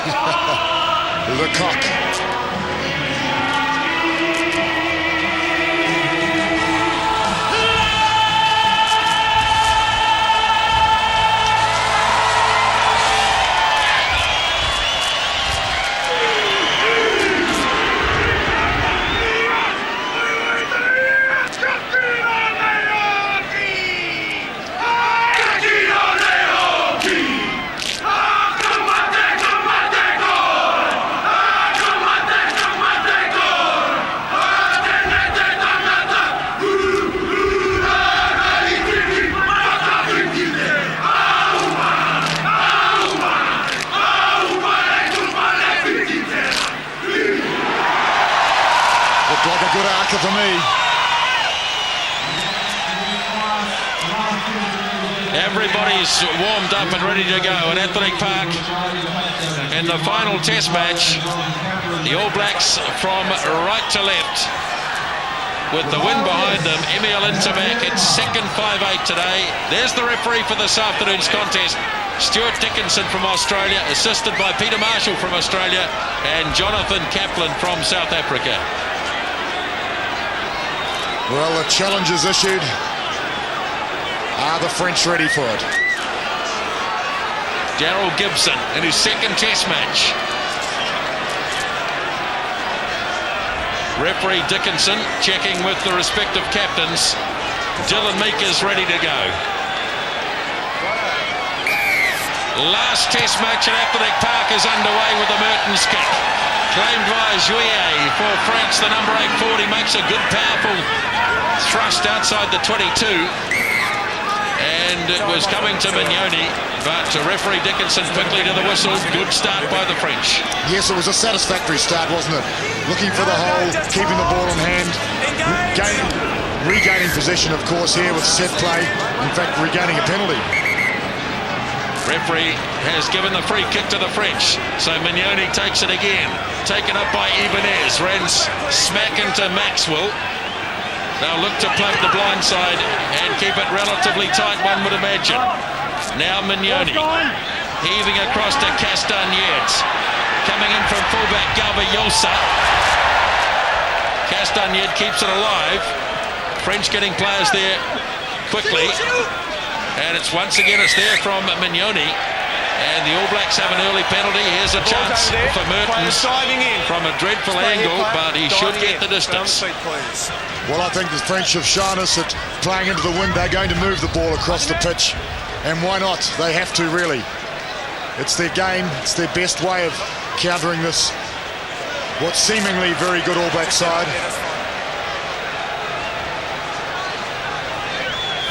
The cock. Like a good archer for me. Everybody's warmed up and ready to go at Athletic Park in the final test match. The All Blacks from right to left with the win behind them. Emil Intermac at second 5'8" today. There's the referee for this afternoon's contest. Stuart Dickinson from Australia, assisted by Peter Marshall from Australia and Jonathan Kaplan from South Africa. Well, the challenge is issued. Are the French ready for it? Daryl Gibson in his second test match. Referee Dickinson checking with the respective captains. Dylan Meek is ready to go. Last test match at Athletic Park is underway with the Mertens kick. Claimed by Juillet for France. The number 8 forward. He makes a good, powerful thrust outside the 22. And it was coming to Mignoni, but referee Dickinson quickly to the whistle. Good start by the French. Yes, it was a satisfactory start, wasn't it? Looking for the hole, keeping the ball in hand, regaining possession, of course, here with set play. In fact, regaining a penalty. Referee has given the free kick to the French, so Mignoni takes it again. Taken up by Ibanez, runs smack into Maxwell. They'll look to plug the blind side and keep it relatively tight, one would imagine. Now Mignoni heaving across to Castagnets. Coming in from fullback Galba-Yolsa. Castagnet keeps it alive. French getting players there quickly. And it's once again, it's there from Mignoni. And the All Blacks have an early penalty. Here's a chance for Mertens from a dreadful angle, but he should get the distance. Well, I think the French have shown us that playing into the wind, they're going to move the ball across the pitch. And why not? They have to, really. It's their game. It's their best way of countering this, what's seemingly very good All Black side.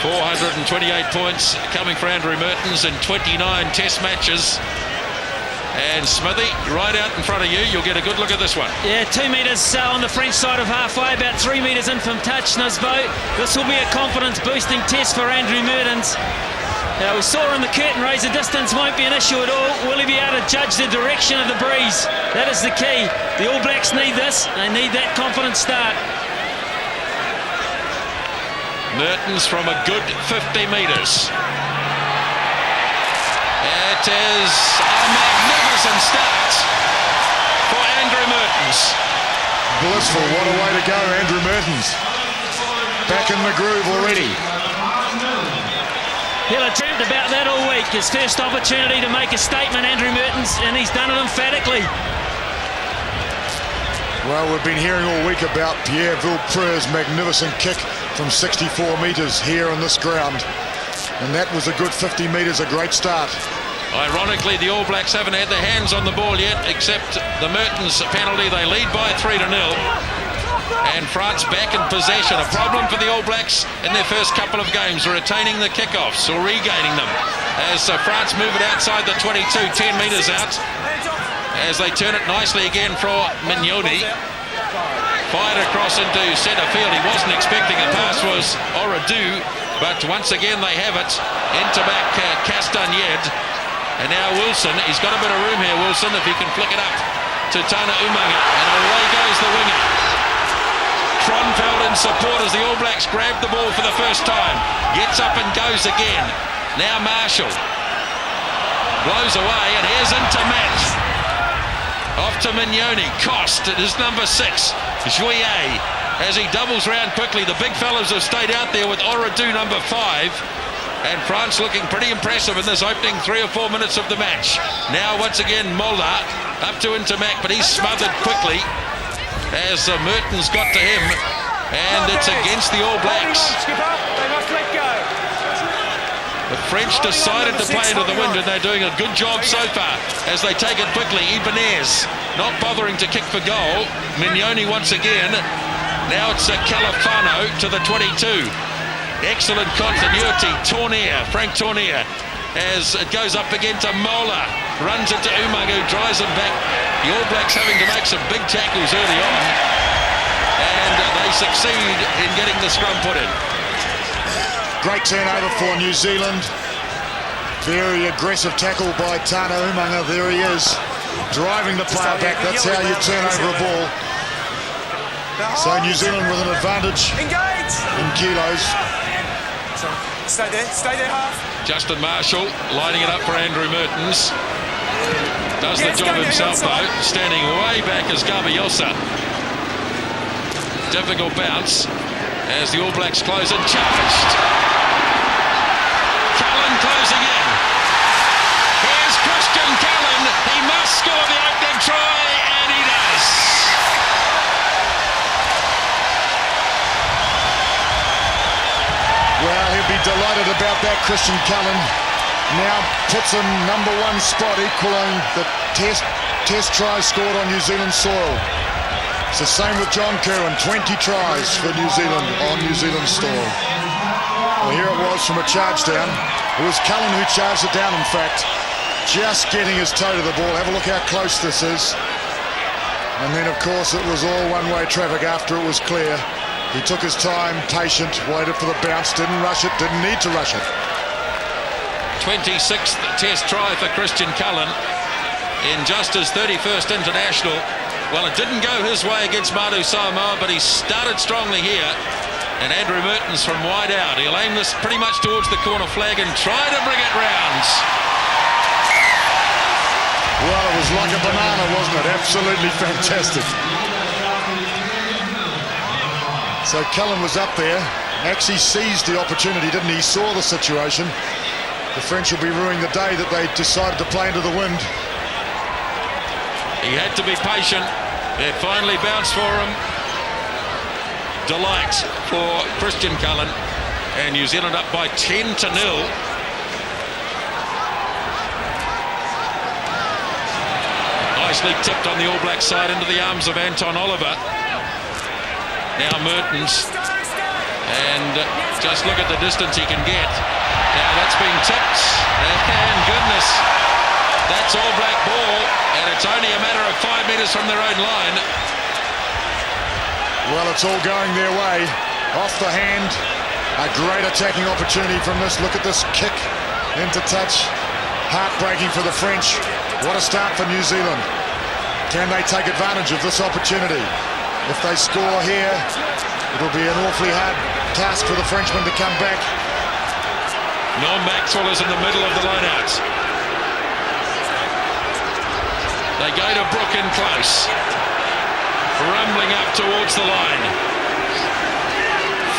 428 points coming for Andrew Mertens in 29 test matches. And Smithy, right out in front of you, you'll get a good look at this one. Yeah, 2 metres on the French side of halfway, about 3 metres in from touch, Nisbo. This will be a confidence-boosting test for Andrew Mertens. Now, we saw in the curtain raise, the distance won't be an issue at all. Will he be able to judge the direction of the breeze? That is the key. The All Blacks need this. They need that confident start. Mertens from a good 50 metres. It is a magnificent start for Andrew Mertens. Blissful, what a way to go, Andrew Mertens. Back in the groove already. He'll have dreamt about that all week. His first opportunity to make a statement, Andrew Mertens, and he's done it emphatically. Well, we've been hearing all week about Pierre Villepreux's magnificent kick from 64 metres here on this ground. And that was a good 50 metres, a great start. Ironically, the All Blacks haven't had their hands on the ball yet, except the Mertens penalty. They lead by 3-0. And France back in possession. A problem for the All Blacks in their first couple of games, retaining the kickoffs or regaining them. As France move it outside the 22, 10 metres out. As they turn it nicely again for Mignoni. Fired across into centre field. He wasn't expecting a pass, was Oradou, but once again they have it. Into back Castagnet. And now Wilson. He's got a bit of room here, Wilson, if he can flick it up to Tana Umaga. And away goes the winger. Tronfeld in support as the All Blacks grab the ball for the first time. Gets up and goes again. Now Marshall. Blows away, and here's into Matt. Off to Mignoni. Cost, it is number 6. Juillet, as he doubles round quickly. The big fellas have stayed out there with Oradou, number 5. And France looking pretty impressive in this opening 3 or 4 minutes of the match. Now, once again, Mulder up to Intermac, but he's smothered quickly as Mertens got to him. And it's against the All Blacks. The French decided to play into the wind, and they're doing a good job so far as they take it quickly. Ibanez not bothering to kick for goal. Mignoni once again. Now it's Califano to the 22. Excellent continuity. Frank Tournier, as it goes up again to Mola. Runs into Umaga, who drives him back. The All Blacks having to make some big tackles early on. And they succeed in getting the scrum put in. Great turnover for New Zealand. Very aggressive tackle by Tana Umaga. There he is, driving the player back. That's how you turn over a ball. So New Zealand with an advantage in kilos. Stay there, half. Justin Marshall lining it up for Andrew Mertens. Does the job himself though, standing way back as Gabrielsa. Difficult bounce as the All Blacks close and charged. Cullen closing in. Here's Christian Cullen. He must score the opening try, and he does. Well, he'll be delighted about that. Christian Cullen now puts him number 1 spot, equaling the test try scored on New Zealand soil. It's the same with John Kerwin, 20 tries for New Zealand on New Zealand soil. Well, here it was from a charge down. It was Cullen who charged it down, in fact, just getting his toe to the ball. Have a look how close this is. And then, of course, it was all one-way traffic after it was clear. He took his time, patient, waited for the bounce, didn't rush it, didn't need to rush it. 26th test try for Christian Cullen in just his 31st international. Well, it didn't go his way against Manu Samoa, but he started strongly here. And Andrew Mertens from wide out. He'll aim this pretty much towards the corner flag and try to bring it round. Well, it was like a banana, wasn't it? Absolutely fantastic. So Cullen was up there, actually seized the opportunity, didn't he? He saw the situation. The French will be ruining the day that they decided to play into the wind. He had to be patient. It finally bounced for him. Delight for Christian Cullen. And New Zealand up by 10-0. Nicely tipped on the All Black side into the arms of Anton Oliver. Now Mertens. And just look at the distance he can get. Now that's been tipped. And goodness, that's All Black ball. And it's only a matter of 5 metres from their own line. Well, it's all going their way. Off the hand. A great attacking opportunity from this. Look at this kick into touch. Heartbreaking for the French. What a start for New Zealand. Can they take advantage of this opportunity? If they score here, it'll be an awfully hard task for the Frenchmen to come back. Maxwell is in the middle of the line-out. They go to Brook in close. Rumbling up towards the line.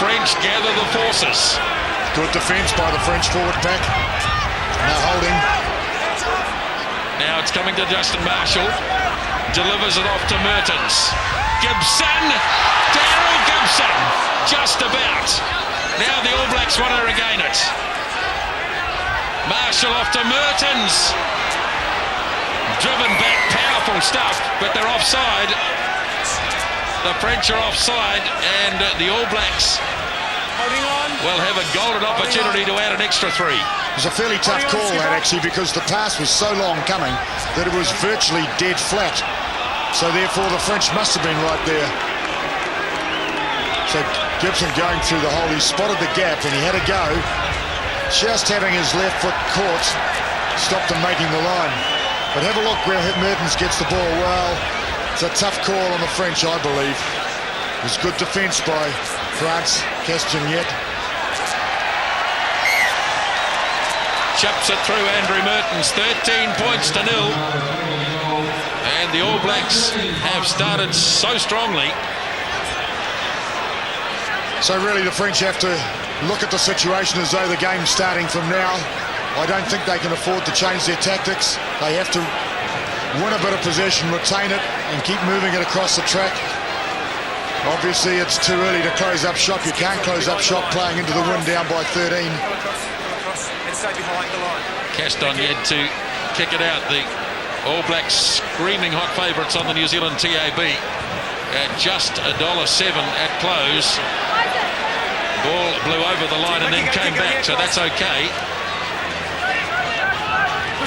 French gather the forces. Good defence by the French forward pack. Now holding. Now it's coming to Justin Marshall. Delivers it off to Mertens. Gibson! Daryl Gibson! Just about. Now the All Blacks want to regain it. Marshall off to Mertens. Driven back, powerful stuff, but they're offside. The French are offside, and the All Blacks will have a golden opportunity to add an extra 3. It was a fairly tough call, that, actually, because the pass was so long coming that it was virtually dead flat. So therefore the French must have been right there. So Gibson going through the hole, he spotted the gap and he had a go. Just having his left foot caught stopped him making the line. But have a look where Mertens gets the ball. Well, it's a tough call on the French, I believe. It was good defence by France. Castagnet chips it through Andrew Mertens. 13 points to 0. And And the All Blacks have started so strongly. So really the French have to look at the situation as though the game's starting from now. I don't think they can afford to change their tactics. They have to win a bit of possession, retain it, and keep moving it across the track. Obviously, it's too early to close up shop. You can't close up shop playing into the wind down by 13. And stay behind the line. Caston yet to kick it out. The All Blacks screaming hot favourites on the New Zealand TAB at just $1.07 at close. Ball blew over the line and then came back, so that's okay.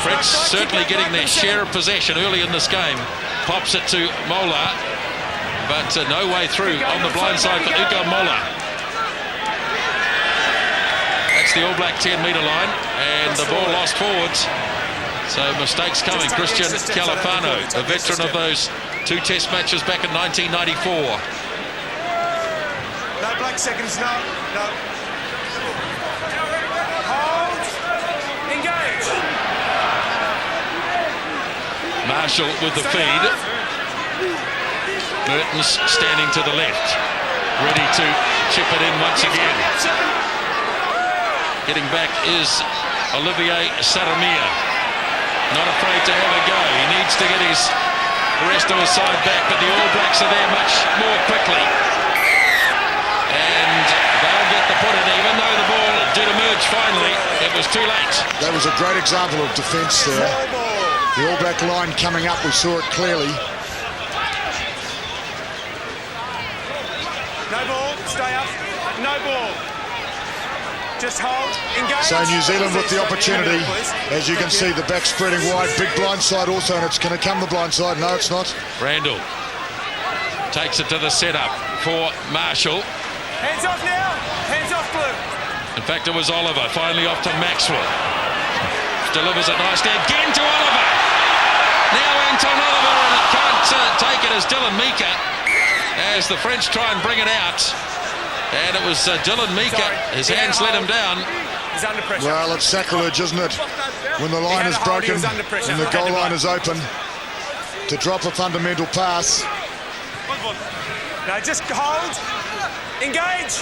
French certainly getting their share of possession early in this game. Pops it to Mola, but no way through on the blind side for Ugo Mola. That's the All Black 10-metre line, and the ball lost forwards. So mistakes coming. Christian Califano, a veteran of those 2 test matches back in 1994. No black seconds, no. Hold. Engage. Marshall with the feed. Mertens standing to the left, ready to chip it in once again. Getting back is Olivier Saramia. Not afraid to have a go. He needs to get the rest of his side back, but the All Blacks are there much more quickly. And they'll get the put in, even though the ball did emerge finally. It was too late. That was a great example of defence there. The All Black line coming up, we saw it clearly. No ball, stay up. No ball. Just hold, engage. So New Zealand with the opportunity. As you can see, the back spreading wide. Big blind side also, and it's going to come the blind side. No, it's not. Randall takes it to the setup for Marshall. Hands off now. Hands off, Blue. In fact, it was Oliver. Finally off to Maxwell. Delivers it nicely again to Oliver. Now Anton Oliver, and it can't take it as Dylan Mika, as the French try and bring it out. And it was Dylan Mika. His hands let him down. He's under pressure. Well, it's sacrilege, isn't it? When the line is broken and the goal line is open, to drop a fundamental pass. No, just hold. Engage.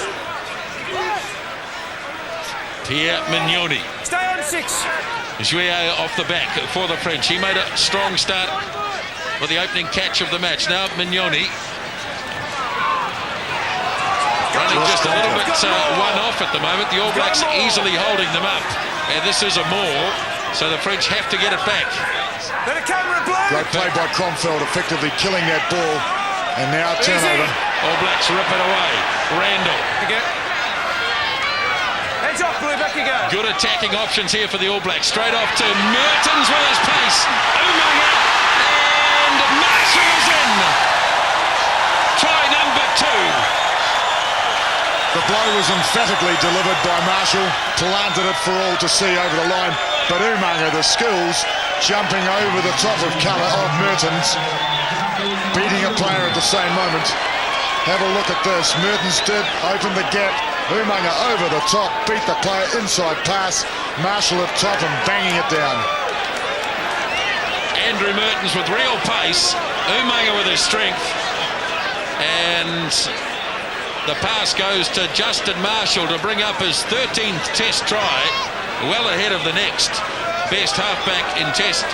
Pierre Mignoni. Stay on 6. Juillet off the back for the French. He made a strong start with the opening catch of the match. Now Mignoni running just a little bit one-off at the moment. The All Blacks easily holding them up. And this is a maul, so the French have to get it back. Let it come, Blue. Great play by Cromfeld, effectively killing that ball. And now turnover. All Blacks rip it away. Randall. Hands off, Blue, back you go. Good attacking options here for the All Blacks. Straight off to Mertens with his pace. Umaga, and Marshall is in. Try number 2. The blow was emphatically delivered by Marshall, planted it for all to see over the line. But Umaga, the skills, jumping over the top of Mertens, beating a player at the same moment. Have a look at this. Mertens did open the gap. Umaga over the top, beat the player, inside pass. Marshall at top and banging it down. Andrew Mertens with real pace. Umaga with his strength. And the pass goes to Justin Marshall to bring up his 13th test try, well ahead of the next best halfback in test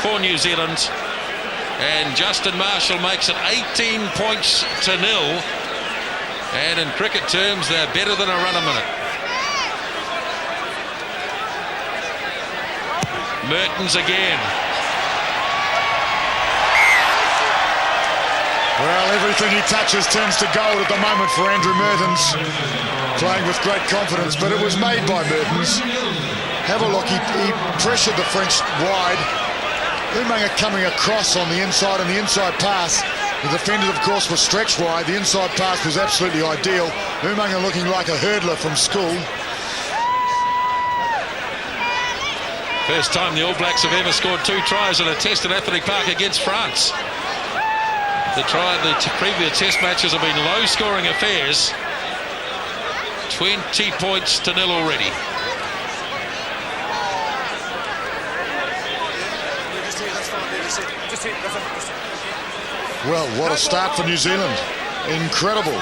for New Zealand. And Justin Marshall makes it 18 points to 0. And in cricket terms, they're better than a run a minute. Mertens again. Well, everything he touches turns to gold at the moment for Andrew Mertens. Playing with great confidence, but it was made by Mertens. Have a look, he pressured the French wide. Umaga coming across on the inside, and the inside pass. The defenders, of course, were stretched wide. The inside pass was absolutely ideal. Umaga looking like a hurdler from school. First time the All Blacks have ever scored 2 tries in a test at Athletic Park against France. The previous test matches have been low-scoring affairs. 20 points to 0 already. Well, what a start for New Zealand. Incredible.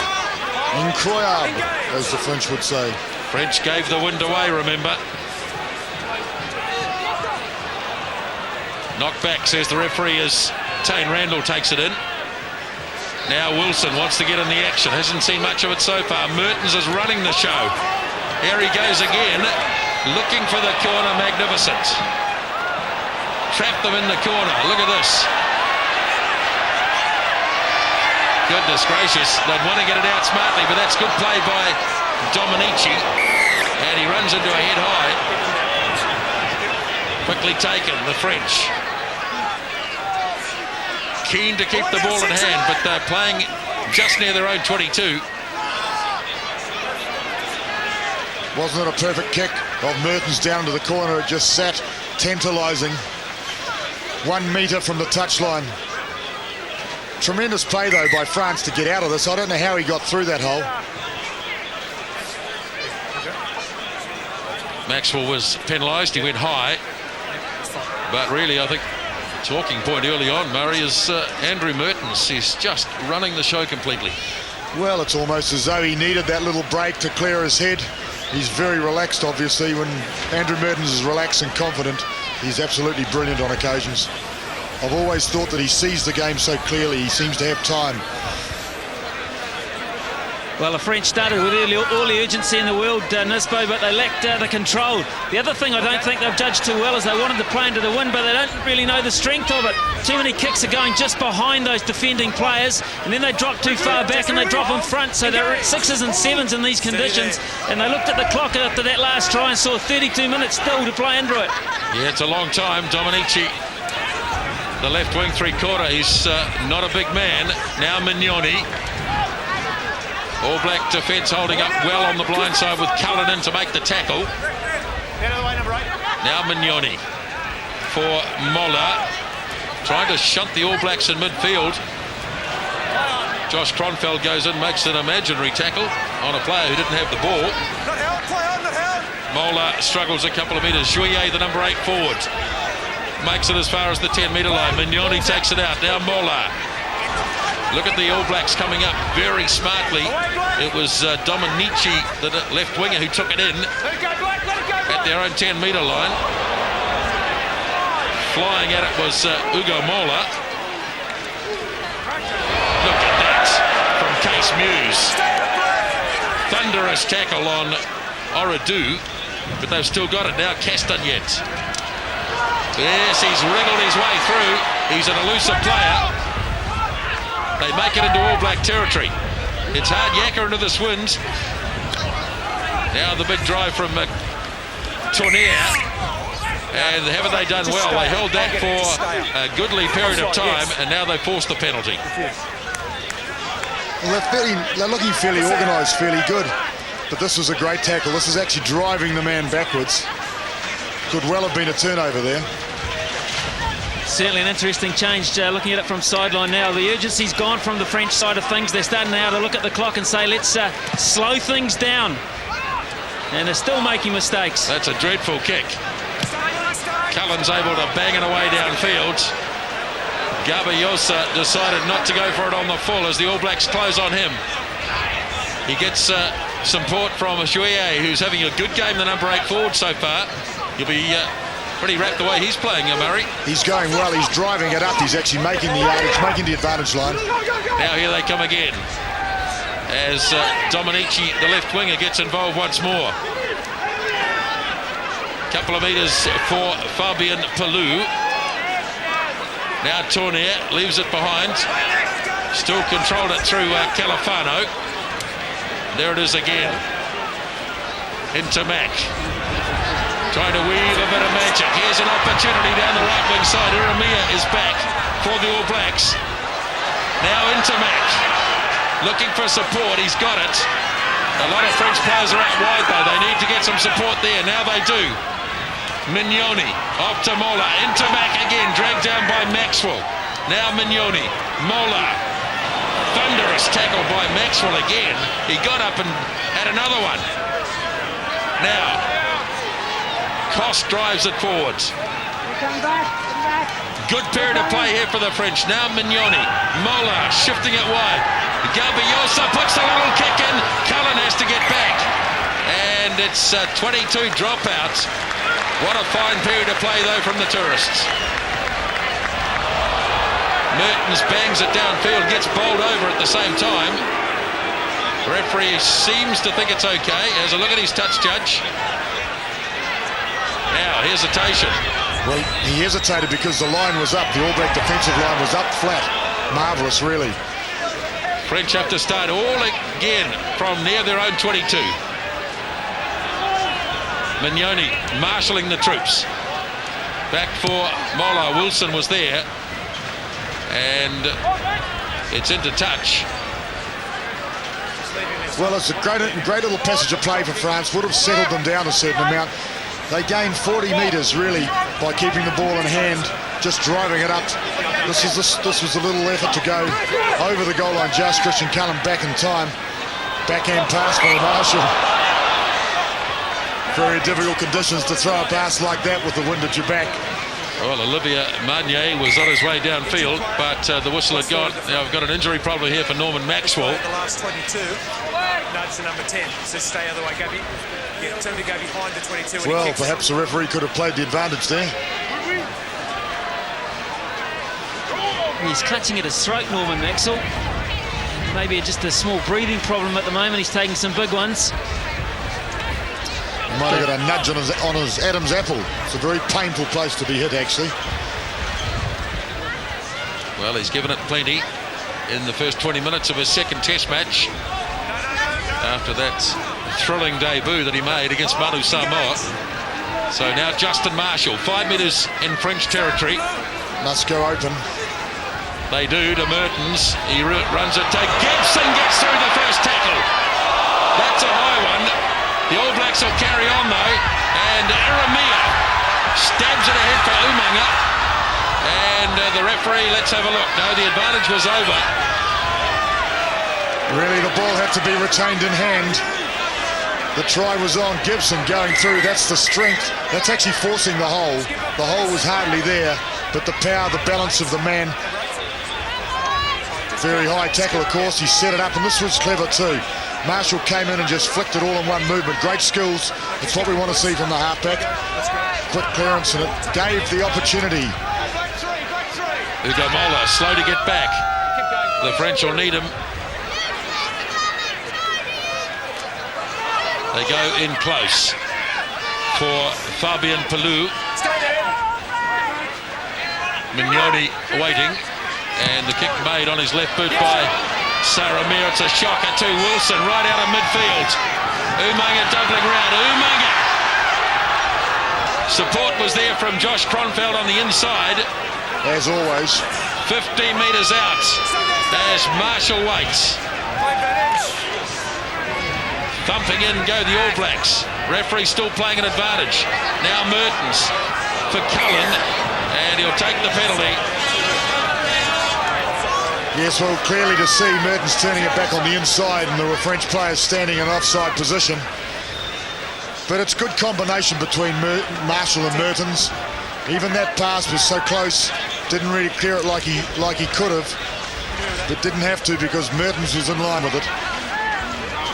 Incroyable, as the French would say. French gave the wind away, remember. Knocked back, says the referee, as Tane Randall takes it in. Now Wilson wants to get in the action. Hasn't seen much of it so far. Mertens is running the show. Here he goes again, looking for the corner. Magnificent. Trapped them in the corner. Look at this. Goodness gracious. They'd want to get it out smartly, but that's good play by Dominici. And he runs into a head high. Quickly taken, the French. Keen to keep the ball in hand, but they're playing just near their own 22. Wasn't it a perfect kick of Mertens down to the corner? It just sat, tantalising. 1 metre from the touchline. Tremendous play, though, by France to get out of this. I don't know how he got through that hole. Maxwell was penalised. He went high. But really, I think talking point early on, Murray, is Andrew Mertens. He's just running the show completely. Well, it's almost as though he needed that little break to clear his head. He's very relaxed, obviously. When Andrew Mertens is relaxed and confident, he's absolutely brilliant on occasions. I've always thought that he sees the game so clearly. He seems to have time. Well, the French started with all the urgency in the world, Nisbo, but they lacked the control. The other thing I don't think they've judged too well is they wanted to play into the wind, but they don't really know the strength of it. Too many kicks are going just behind those defending players, and then they drop too far back and they drop in front, so they're at 6s and 7s in these conditions. And they looked at the clock after that last try and saw 32 minutes still to play into it. Yeah, it's a long time. Dominici, the left wing three-quarter, he's not a big man. Now Mignoni. All Black defence holding up well on the blind side with Cullen in to make the tackle. Now Mignoni for Moller, trying to shunt the All Blacks in midfield. Josh Kronfeld goes in, makes an imaginary tackle on a player who didn't have the ball. Moller struggles a couple of metres. Juillet, the number 8 forward, makes it as far as the 10-metre line. Mignoni takes it out. Now Moller. Look at the All Blacks coming up very smartly. It was Dominici, the left winger, who took it in at their own 10-metre line. Flying at it was Ugo Mola. Look at that from Case Muse. Thunderous tackle on Oradou, but they've still got it now. Castagnet. Yes, he's wriggled his way through. He's an elusive player. They make it into All Black territory. It's hard yakka into this wind. Now the big drive from Tournier. And haven't they done well? They held that for a goodly period of time, and now they forced the penalty. Well, they're looking fairly organised, fairly good. But this was a great tackle. This is actually driving the man backwards. Could well have been a turnover there. Certainly an interesting change, looking at it from sideline now. The urgency's gone from the French side of things. They're starting now to look at the clock and say, let's slow things down. And they're still making mistakes. That's a dreadful kick. Cullen's able to bang it away downfield. Gabayosa decided not to go for it on the full as the All Blacks close on him. He gets support from Juillet, who's having a good game, the number 8 forward so far. He'll be pretty wrapped the way he's playing, Murray. He's going well. He's driving it up. He's actually making the yardage, making the advantage line. Now here they come again as Dominici, the left winger, gets involved once more. Couple of metres for Fabien Pelou. Now Tournier leaves it behind. Still controlled it through Califano. There it is again. Into Mac. Trying to weave a bit of magic. Here's an opportunity down the right wing side. Uremia is back for the All Blacks. Now into Mac. Looking for support. He's got it. A lot of French players are out wide though. They need to get some support there. Now they do. Mignoni off to Mola. Into Mac again. Dragged down by Maxwell. Now Mignoni. Mola. Thunderous tackle by Maxwell again. He got up and had another one. Now Cost drives it forwards. Good period of play here for the French. Now Mignoni. Mola shifting it wide. Garbiosa puts the little kick in. Cullen has to get back. And it's 22 dropouts. What a fine period of play, though, from the tourists. Mertens bangs it downfield, gets bowled over at the same time. The referee seems to think it's okay. Has a look at his touch judge. Now, hesitation. Well, he hesitated because the line was up. The All Black defensive line was up flat. Marvellous, really. French have to start all again from near their own 22. Mignoni marshalling the troops. Back for Mola. Wilson was there. And it's into touch. Well, it's a great little passage of play for France. Would have settled them down a certain amount. They gained 40 metres, really, by keeping the ball in hand, just driving it up. This was a little effort to go over the goal line. Just Christian Cullen back in time. Backhand pass by Marshall. Very difficult conditions to throw a pass like that with the wind at your back. Well, Olivier Magnier was on his way downfield, but the whistle had gone. Now I've got an injury problem here for Norman Maxwell. The last 22. Nudge to number 10. So stay other way, Gabby. Yeah, turn to go behind the 22. Well, perhaps the referee could have played the advantage there. He's clutching at his throat, Norman Maxwell. Maybe just a small breathing problem at the moment. He's taking some big ones. He might have got a nudge on his Adam's apple. It's a very painful place to be hit, actually. Well, he's given it plenty in the first 20 minutes of his second test match after that thrilling debut that he made against Manu Samoa. So now Justin Marshall, 5 metres in French territory. Must go open. They do to Mertens. He runs it to Gibson, gets through the first tackle. That's a high one. The All Blacks will carry on, though, and Iramia stabs it ahead for Umaga, and the referee, let's have a look. No, the advantage was over. Really, the ball had to be retained in hand. The try was on. Gibson going through. That's the strength. That's actually forcing the hole. The hole was hardly there, but the power, the balance of the man. Very high tackle, of course. He set it up, and this was clever too. Marshall came in and just flicked it all in one movement. Great skills. It's what we want to see from the halfback. Quick clearance, and it gave the opportunity. Ugo Mola, slow to get back. The French will need him. They go in close for Fabien Pelou. Mignoni waiting, and the kick made on his left boot by Saramir. It's a shocker to Wilson right out of midfield. Umaga doubling round. Umaga. Support was there from Josh Kronfeld on the inside. As always. 15 metres out as Marshall waits. Thumping in go the All Blacks. Referee still playing an advantage. Now Mertens for Cullen, and he'll take the penalty. Yes, well, clearly to see Mertens turning it back on the inside, and there were French players standing in offside position. But it's good combination between Marshall and Mertens. Even that pass was so close, didn't really clear it like he could have, but didn't have to because Mertens was in line with it.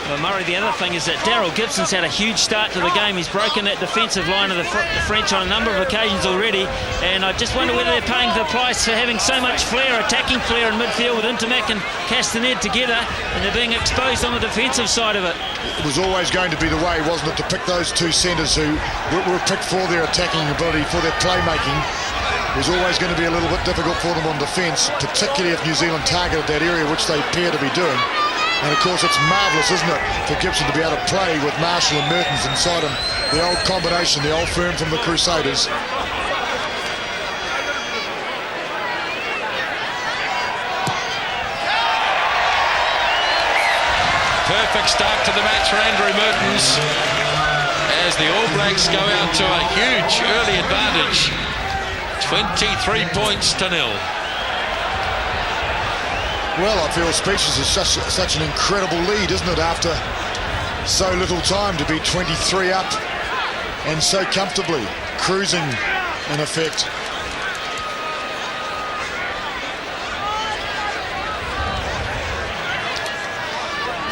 Well, Murray, the other thing is that Daryl Gibson's had a huge start to the game. He's broken that defensive line of the French on a number of occasions already, and I just wonder whether they're paying the price for having so much flair, attacking flair in midfield with Intermac and Castanet together, and they're being exposed on the defensive side of it. It was always going to be the way, wasn't it, to pick those two centres who were picked for their attacking ability, for their playmaking. It was always going to be a little bit difficult for them on defence, particularly if New Zealand targeted that area, which they appear to be doing. And of course, it's marvellous, isn't it, for Gibson to be able to play with Marshall and Mertens inside him. The old combination, the old firm from the Crusaders. Perfect start to the match for Andrew Mertens as the All Blacks go out to a huge early advantage. 23 points to 0. Well, I feel speechless. It's such an incredible lead, isn't it, after so little time to be 23 up and so comfortably, cruising in effect.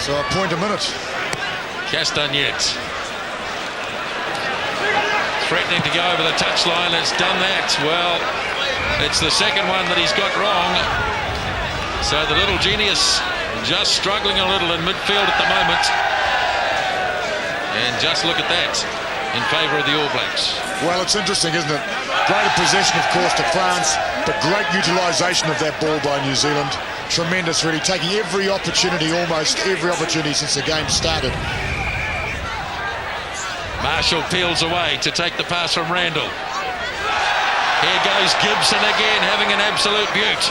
So a point a minute. Castagnet threatening to go over the touchline. It's done that. Well, it's the second one that he's got wrong. So the little genius just struggling a little in midfield at the moment. And just look at that in favour of the All Blacks. Well, it's interesting, isn't it? Greater possession, of course, to France, but great utilisation of that ball by New Zealand. Tremendous, really, taking every opportunity, almost every opportunity since the game started. Marshall peels away to take the pass from Randall. Here goes Gibson again, having an absolute beaut.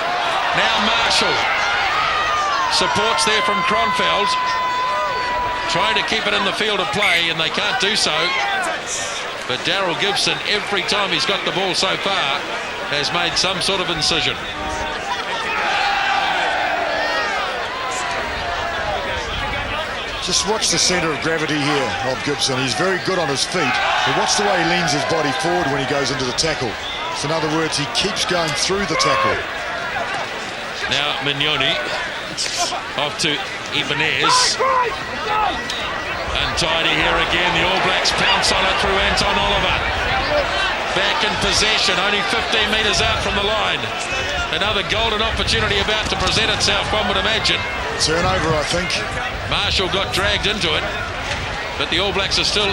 Now Marshall supports there from Kronfeld, trying to keep it in the field of play, and they can't do so. But Daryl Gibson, every time he's got the ball so far, has made some sort of incision. Just watch the centre of gravity here of Gibson. He's very good on his feet, but watch the way he leans his body forward when he goes into the tackle. So in other words, he keeps going through the tackle. Now Mignoni off to Ibanez. Untidy here again. The All Blacks pounce on it through Anton Oliver. Back in possession, only 15 metres out from the line. Another golden opportunity about to present itself, one would imagine. Turnover, I think. Marshall got dragged into it, but the All Blacks are still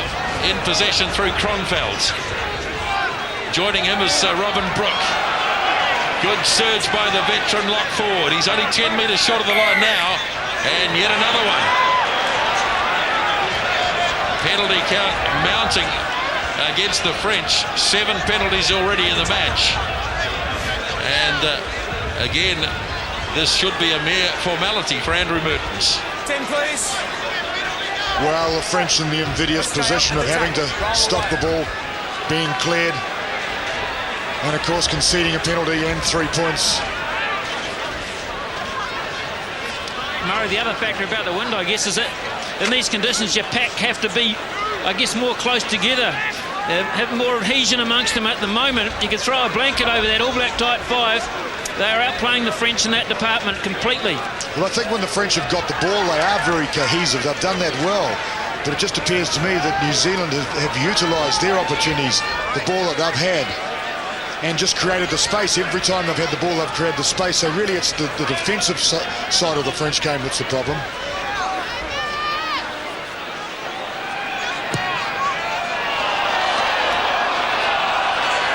in possession through Kronfeld. Joining him is Robin Brooke. Good surge by the veteran lock forward. He's only 10 metres short of the line now, and yet another one. Penalty count mounting against the French. 7 penalties already in the match. And again, this should be a mere formality for Andrew Mertens. 10, please. Well, the French in the invidious position of having to stop the ball being cleared. And, of course, conceding a penalty and 3 points. Murray, the other factor about the wind, I guess, is that in these conditions, your pack have to be, I guess, more close together. Have more adhesion amongst them at the moment. You can throw a blanket over that All Black type 5. They are outplaying the French in that department completely. Well, I think when the French have got the ball, they are very cohesive. They've done that well. But it just appears to me that New Zealand have utilised their opportunities, the ball that they've had, and just created the space. Every time they've had the ball, they've created the space. So really it's the defensive side of the French game that's the problem.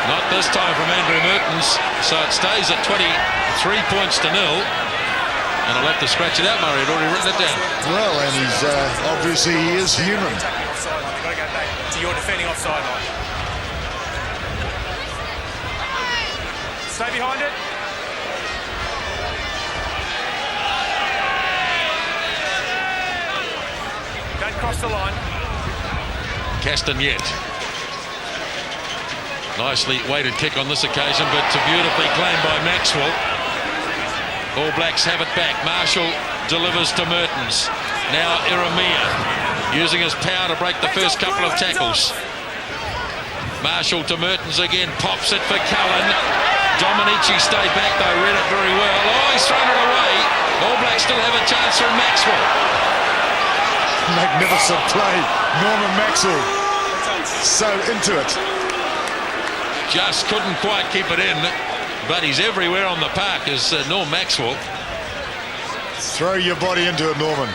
Not this time from Andrew Mertens, so it stays at 23 points to 0. And I'll have to scratch it out, Murray. I'd already written it down. Well, and he's obviously he is human. You've got to go back to your defending offside line. Stay behind it. Don't cross the line. Castagnet. Nicely weighted kick on this occasion, but beautifully claimed by Maxwell. All Blacks have it back. Marshall delivers to Mertens. Now Iramia using his power to break the first couple of tackles. Marshall to Mertens again, pops it for Cullen. Dominici stayed back though, read it very well. Oh, he's thrown it away. All Blacks still have a chance from Maxwell. Magnificent play. Norman Maxwell. So into it. Just couldn't quite keep it in, but he's everywhere on the park is Norm Maxwell. Throw your body into it, Norman.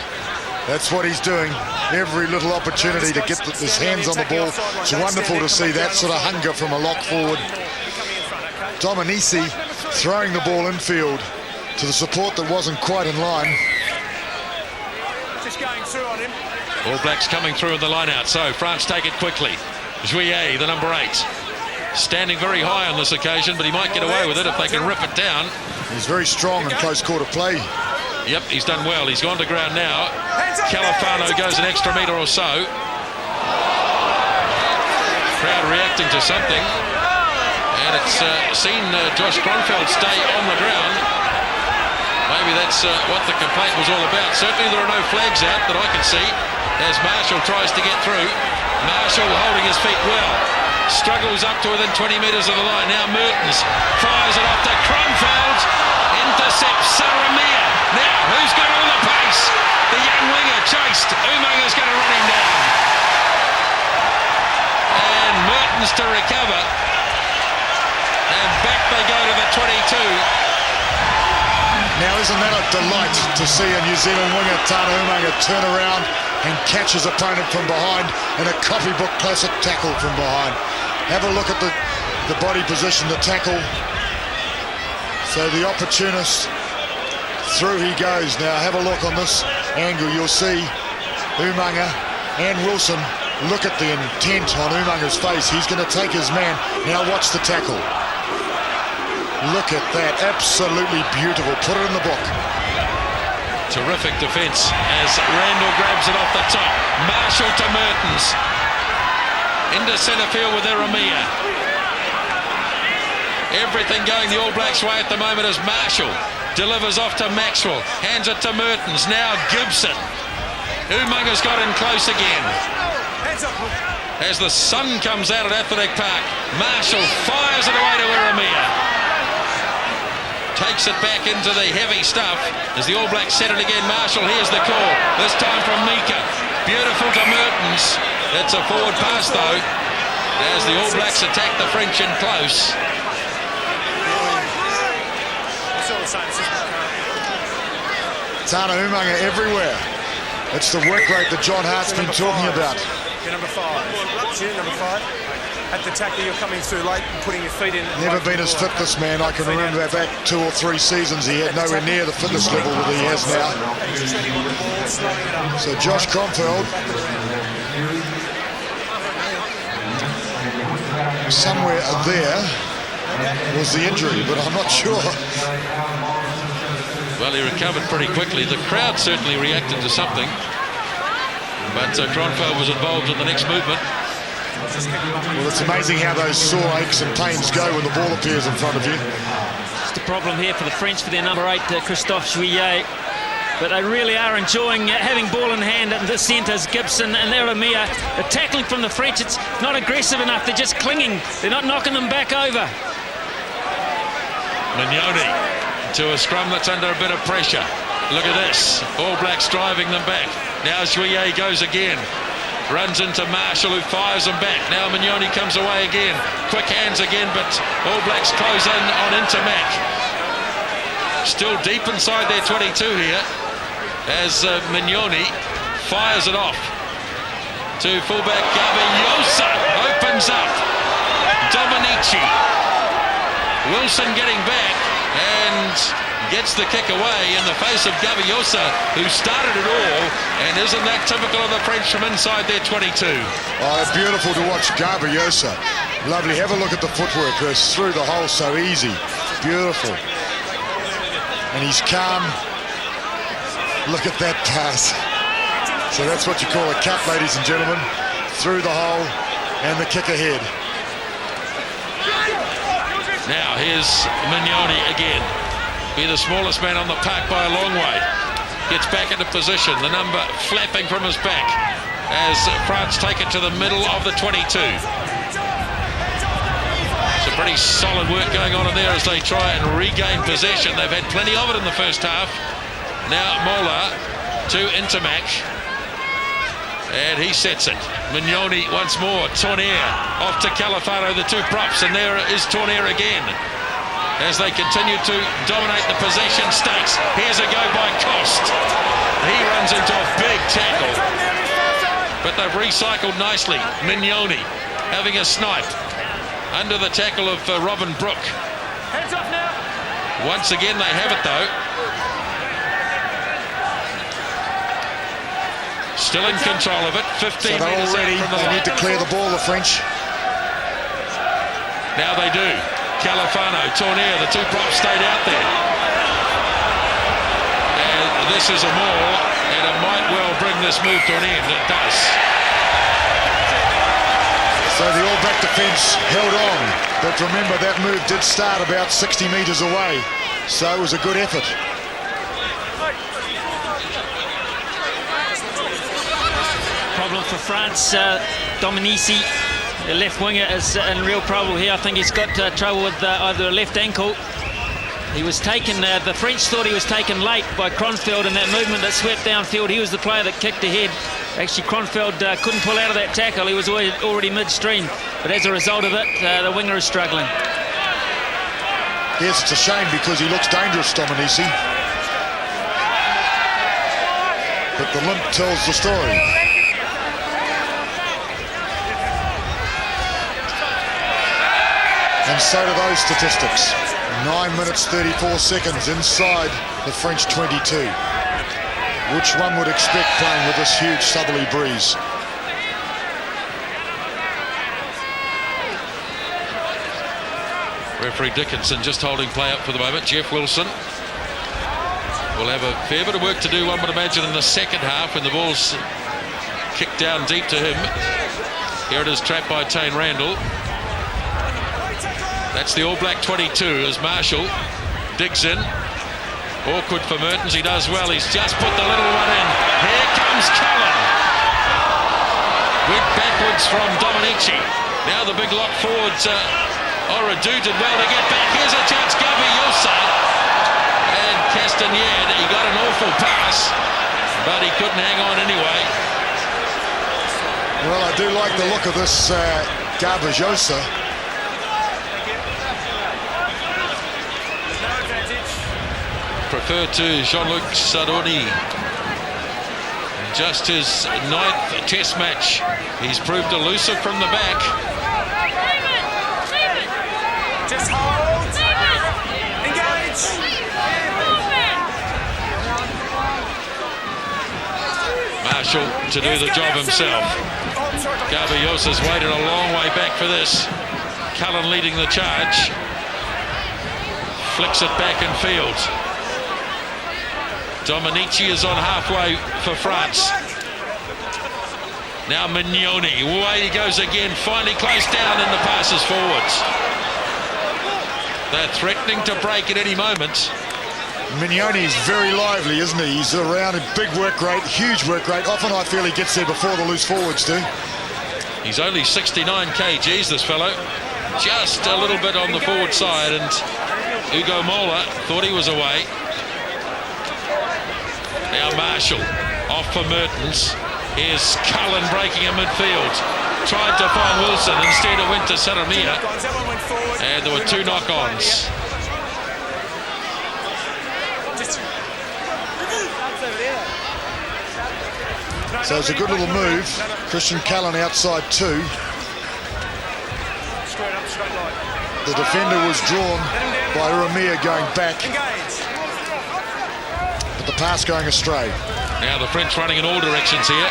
That's what he's doing. Every little opportunity to get his hands on the ball. It's wonderful to see that sort of hunger from a lock forward. Dominici throwing the ball infield to the support that wasn't quite in line. Just going through on him. All Blacks coming through in the line out. So France take it quickly. Juillet, the number 8. Standing very high on this occasion, but he might get away with it if they can rip it down. He's very strong in close quarter play. Yep, he's done well. He's gone to ground now. Califano goes an extra metre or so. Crowd reacting to something. And it's seen Josh Kronfeld stay on the ground. Maybe that's what the complaint was all about. Certainly there are no flags out that I can see as Marshall tries to get through. Marshall holding his feet well. Struggles up to within 20 metres of the line. Now Mertens fires it off to Kronfeld. Intercepts Saramia. Now, who's got all the pace? The young winger isn't that a delight to see a New Zealand winger, Tana Umaga, turn around and catch his opponent from behind in a copybook classic tackle from behind. Have a look at the body position, the tackle. So the opportunist, through he goes. Now have a look on this angle. You'll see Umaga and Wilson look at the intent on Umaga's face. He's going to take his man. Now watch the tackle. Look at that, absolutely beautiful. Put it in the book. Terrific defence as Randall grabs it off the top. Marshall to Mertens. Into centre field with Eremia. Everything going the All Blacks' way at the moment as Marshall delivers off to Maxwell. Hands it to Mertens. Now Gibson. Umaga's got in close again. As the sun comes out at Athletic Park, Marshall fires it away to Eremia. Takes it back into the heavy stuff as the All Blacks set it again. Marshall, here's the call. This time from Mika. Beautiful to Mertens. It's a forward pass though as the All Blacks attack the French in close. Tana Umaga everywhere. It's the work rate that John Hart's been talking about. You're number 5. You're number 5. At the tackle, you're coming through late and putting your feet in. Never been as fit, this man. I can remember back 2 or 3 seasons he had nowhere near the fitness level that he has now. So Josh Kronfeld, somewhere there was the injury, but I'm not sure. Well, he recovered pretty quickly. The crowd certainly reacted to something, but Kronfeld was involved in the next movement. Well, it's amazing how those sore aches and pains go when the ball appears in front of you. Just a problem here for the French for their number 8, Christophe Juillet. But they really are enjoying having ball in hand at the centres. Gibson and Eremia. The tackling from the French, it's not aggressive enough. They're just clinging. They're not knocking them back over. Mignoni to a scrum that's under a bit of pressure. Look at this. All Blacks driving them back. Now Juillet goes again. Runs into Marshall, who fires him back. Now Mignoni comes away again. Quick hands again, but All Blacks close in on Intermac. Still deep inside their 22 here as Mignoni fires it off to fullback Gaviosa. Opens up. Dominici. Wilson getting back and gets the kick away in the face of Gaviosa, who started it all, and isn't that typical of the French from inside their 22? Oh, beautiful to watch Gaviosa. Lovely. Have a look at the footwork. It's through the hole so easy. Beautiful. And he's calm. Look at that pass. So that's what you call a cut, ladies and gentlemen. Through the hole and the kick ahead. Now here's Mignoni again. Be the smallest man on the park by a long way. Gets back into position. The number flapping from his back as France take it to the middle of the 22. Some pretty solid work going on in there as they try and regain possession. They've had plenty of it in the first half. Now Mola to Intermac. And he sets it. Mignoni once more. Tournier off to Califano, the 2 props. And there is Tournier again as they continue to dominate the possession stakes. Here's a go by Cost. He runs into a big tackle, but they've recycled nicely. Mignoni having a snipe under the tackle of Robin Brooke. Hands off now. Once again they have it though. Still in control of it. 15 so metres already, out from the they line. need to clear the ball, the French. Now they do. Califano, Tournier, the 2 props stayed out there. And this is a maul, and it might well bring this move to an end. It does. So the All Black defence held on. But remember, that move did start about 60 metres away. So it was a good effort. Problem for France, Dominici. The left winger is in real trouble here. I think he's got trouble with either a left ankle. He was taken, the French thought he was taken late by Kronfeld in that movement that swept downfield. He was the player that kicked ahead. Actually, Kronfeld couldn't pull out of that tackle. He was already midstream. But as a result of it, the winger is struggling. Yes, it's a shame because he looks dangerous, Dominici. but the limp tells the story. And so do those statistics. 9 minutes 34 seconds inside the French 22. Which one would expect playing with this huge southerly breeze? Referee Dickinson just holding play up for the moment. Jeff Wilson will have a fair bit of work to do, one would imagine, in the second half when the ball's kicked down deep to him. Here it is, trapped by Tane Randall. That's the All Black 22 as Marshall digs in. Awkward for Mertens, he does well. He's just put the little one in. Here comes Cullen. Went backwards from Dominici. Now the big lock forwards. Oradou did well to get back. Here's a chance, Gaviota. And Castagnette, he got an awful pass, but he couldn't hang on anyway. Well, I do like the look of this Gaviota. Preferred to Jean-Luc Saroni. Just his 9th test match. He's proved elusive from the back. Just hold. Engage. Marshall to do the job himself. Gaviosa's waited a long way back for this. Cullen leading the charge. Flicks it back in field. Dominici is on halfway for France. Now Mignoni. Away he goes again. Finally close down and the pass is forwards. They're threatening to break at any moment. Mignoni is very lively, isn't he? He's around a big work rate, huge work rate. Often I feel he gets there before the loose forwards do. He's only 69 kgs, this fellow. Just a little bit on the forward side, and Ugo Mola thought he was away. Now Marshall off for Mertens. Here's Cullen breaking in midfield. Tried to find Wilson. Instead it went to Saromia. And there were 2 knock-ons. So it's a good little move. Christian Cullen outside 2. The defender was drawn by Urumia going back. But the pass going astray. Now the French running in all directions here.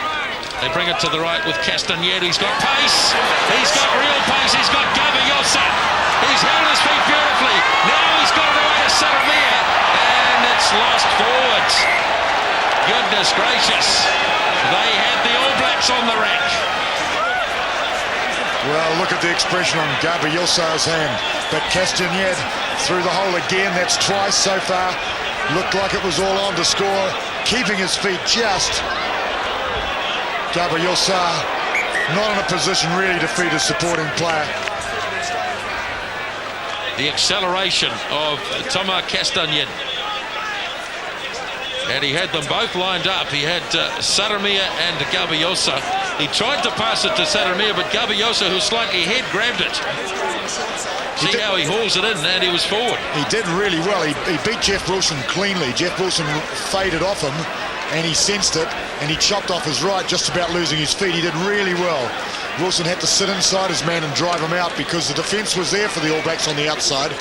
They bring it to the right with Castagnette. He's got pace. He's got real pace. He's got Gaviota. He's held his feet beautifully. Now he's got it away to Saromia. And it's lost forwards. Goodness gracious. They had the All Blacks on the rack. Well, look at the expression on Gaviota's hand. But Castagnette through the hole again. That's twice so far. Looked like it was all on to score. Keeping his feet just. Gaviota not in a position really to feed a supporting player. The acceleration of Thomas Castagnette. And he had them both lined up. He had Saromia and Gaviota. He tried to pass it to Saromia, but Gaviota, who's slightly ahead, grabbed it. See how he hauls it in, and he was forward. He did really well. He beat Jeff Wilson cleanly. Jeff Wilson faded off him, and he sensed it, and he chopped off his right, just about losing his feet. He did really well. Wilson had to sit inside his man and drive him out because the defence was there for the All Blacks on the outside.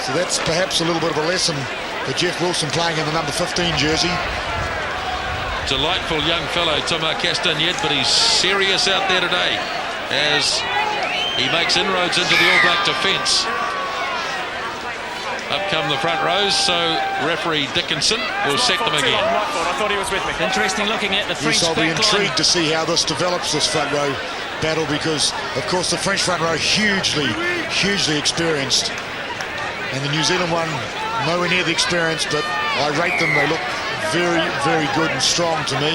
So that's perhaps a little bit of a lesson for Jeff Wilson playing in the number 15 jersey. Delightful young fellow, Thomas Castagnette, but he's serious out there today as he makes inroads into the All Black defence. Up come the front rows, so referee Dickinson will set them again. I thought he was with me. Interesting looking at the French Yes, I'll be back intrigued line. to see how this develops, this front row battle, because of course the French front row hugely experienced, and the New Zealand one nowhere near the experience, but I rate them. They look very good and strong to me.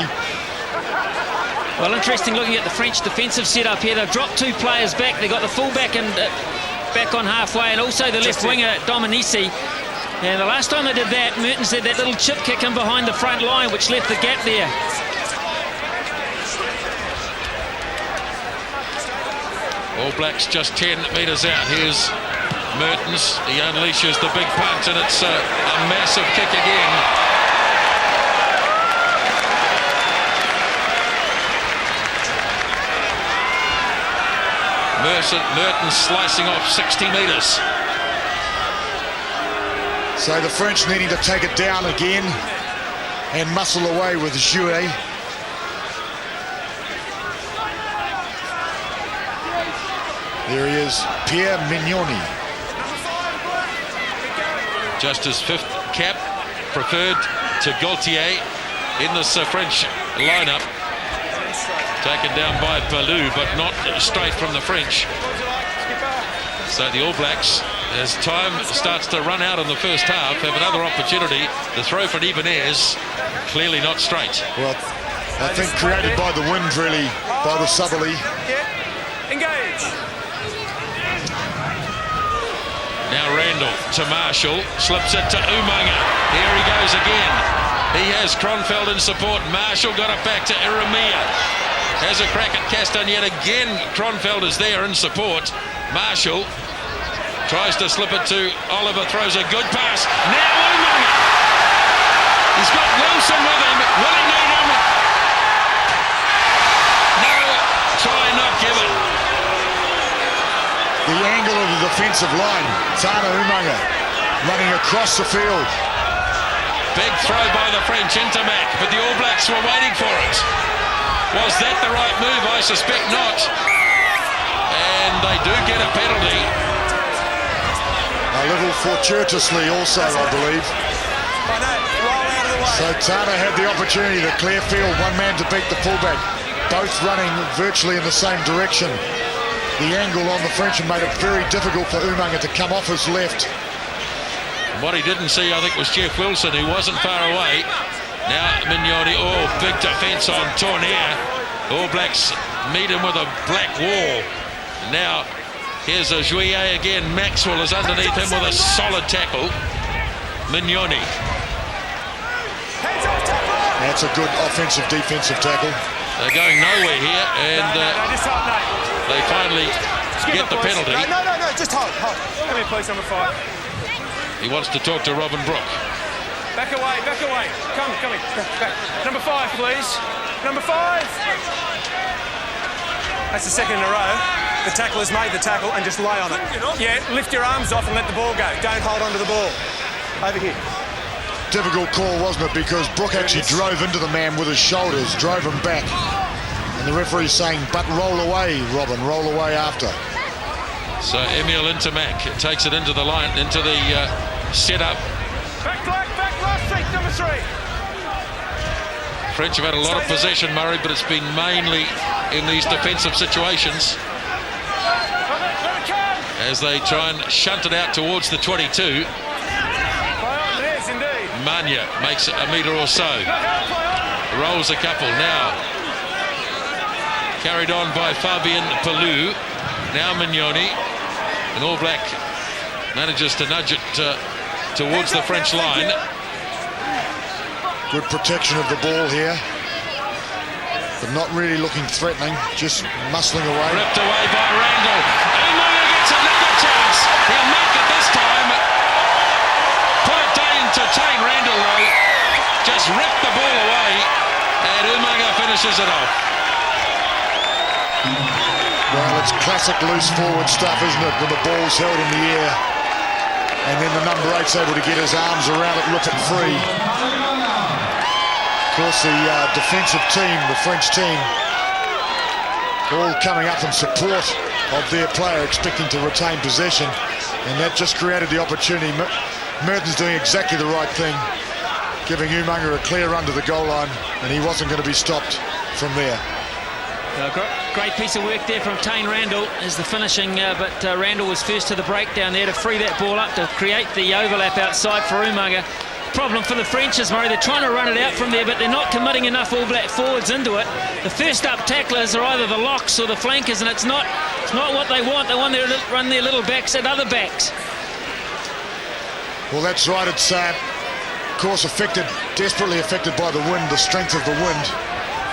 Well, interesting looking at the French defensive setup here. They've dropped 2 players back. They've got the fullback and back on halfway, and also the left winger Dominici. And the last time they did that, Mertens had that little chip kick in behind the front line, which left the gap there. All Blacks just 10 metres out. Here's Mertens. He unleashes the big punt, and it's a massive kick again. Mertens slicing off 60 metres. So the French needing to take it down again and muscle away with Jouet. There he is, Pierre Mignoni. Just his 5th cap, preferred to Gaultier in this French lineup. Taken down by Palou, but not straight from the French. So the All Blacks, as time starts to run out in the first half, have another opportunity. The throw for Ibanez, clearly not straight. Well, I think created by the wind, really, by the southerly. Engage. Now Randall to Marshall, slips it to Umaga. Here he goes again. He has Kronfeld in support. Marshall got it back to Iramia. Has a crack at Castagne again. Kronfeld is there in support. Marshall tries to slip it to Oliver, throws a good pass. Now Umaga. He's got Wilson with him. Will he need him? No, try not given. The angle of the defensive line. Tana Umaga running across the field. Big throw by the French into Mac, but the All Blacks were waiting for it. Was that the right move? I suspect not. And they do get a penalty. A little fortuitously also, I believe. So Tana had the opportunity to clear field, one man to beat the fullback, both running virtually in the same direction. The angle on the Frenchman made it very difficult for Umaga to come off his left. What he didn't see, I think, was Jeff Wilson, who wasn't far away. Now Mignoni, big defence on Tournier. All Blacks meet him with a black wall. Now here's a Jouet again. Maxwell is underneath him with a solid tackle. Mignoni. That's a good offensive defensive tackle. They're going nowhere here, and they finally get the penalty. No, just hold. Come here, please, number 5. He wants to talk to Robin Brooke. Back away. Come in. Back. Number 5, please. Number 5. That's the second in a row. The tackler's made the tackle and just lay on it. Yeah, lift your arms off and let the ball go. Don't hold onto the ball. Over here. Difficult call, wasn't it? Because Brooke actually drove into the man with his shoulders, drove him back. And the referee's saying, but roll away, Robin, roll away after. So Emile into Mac, takes it into the line, into the setup. Back last seat, number 3. French have had a lot of possession, Murray, but it's been mainly in these defensive situations as they try and shunt it out towards the 22. Mania makes a metre or so. Rolls a couple now. Carried on by Fabien Palou. Now Mignoni. And All Black manages to nudge it towards the French line. Good protection of the ball here, but not really looking threatening, just muscling away. Ripped away by Randall. Umaga gets another chance. He'll make it this time. Put it down to Tane Randall, though. Just ripped the ball away, and Umaga finishes it off. Well, it's classic loose forward stuff, isn't it, when the ball's held in the air and then the number 8's able to get his arms around it, rip it free. Of course, the defensive team, the French team, all coming up in support of their player, expecting to retain possession, and that just created the opportunity. Mertens doing exactly the right thing, giving Umaga a clear run to the goal line, and he wasn't going to be stopped from there. Great piece of work there from Tane Randall as the finishing, but Randall was first to the breakdown there to free that ball up to create the overlap outside for Umaga. Problem for the French is, Murray, they're trying to run it out from there, but they're not committing enough All Black forwards into it. The first up tacklers are either the locks or the flankers, and it's not what they want. They want to run their little backs at other backs. Well, that's right. It's, of course, desperately affected by the wind, the strength of the wind.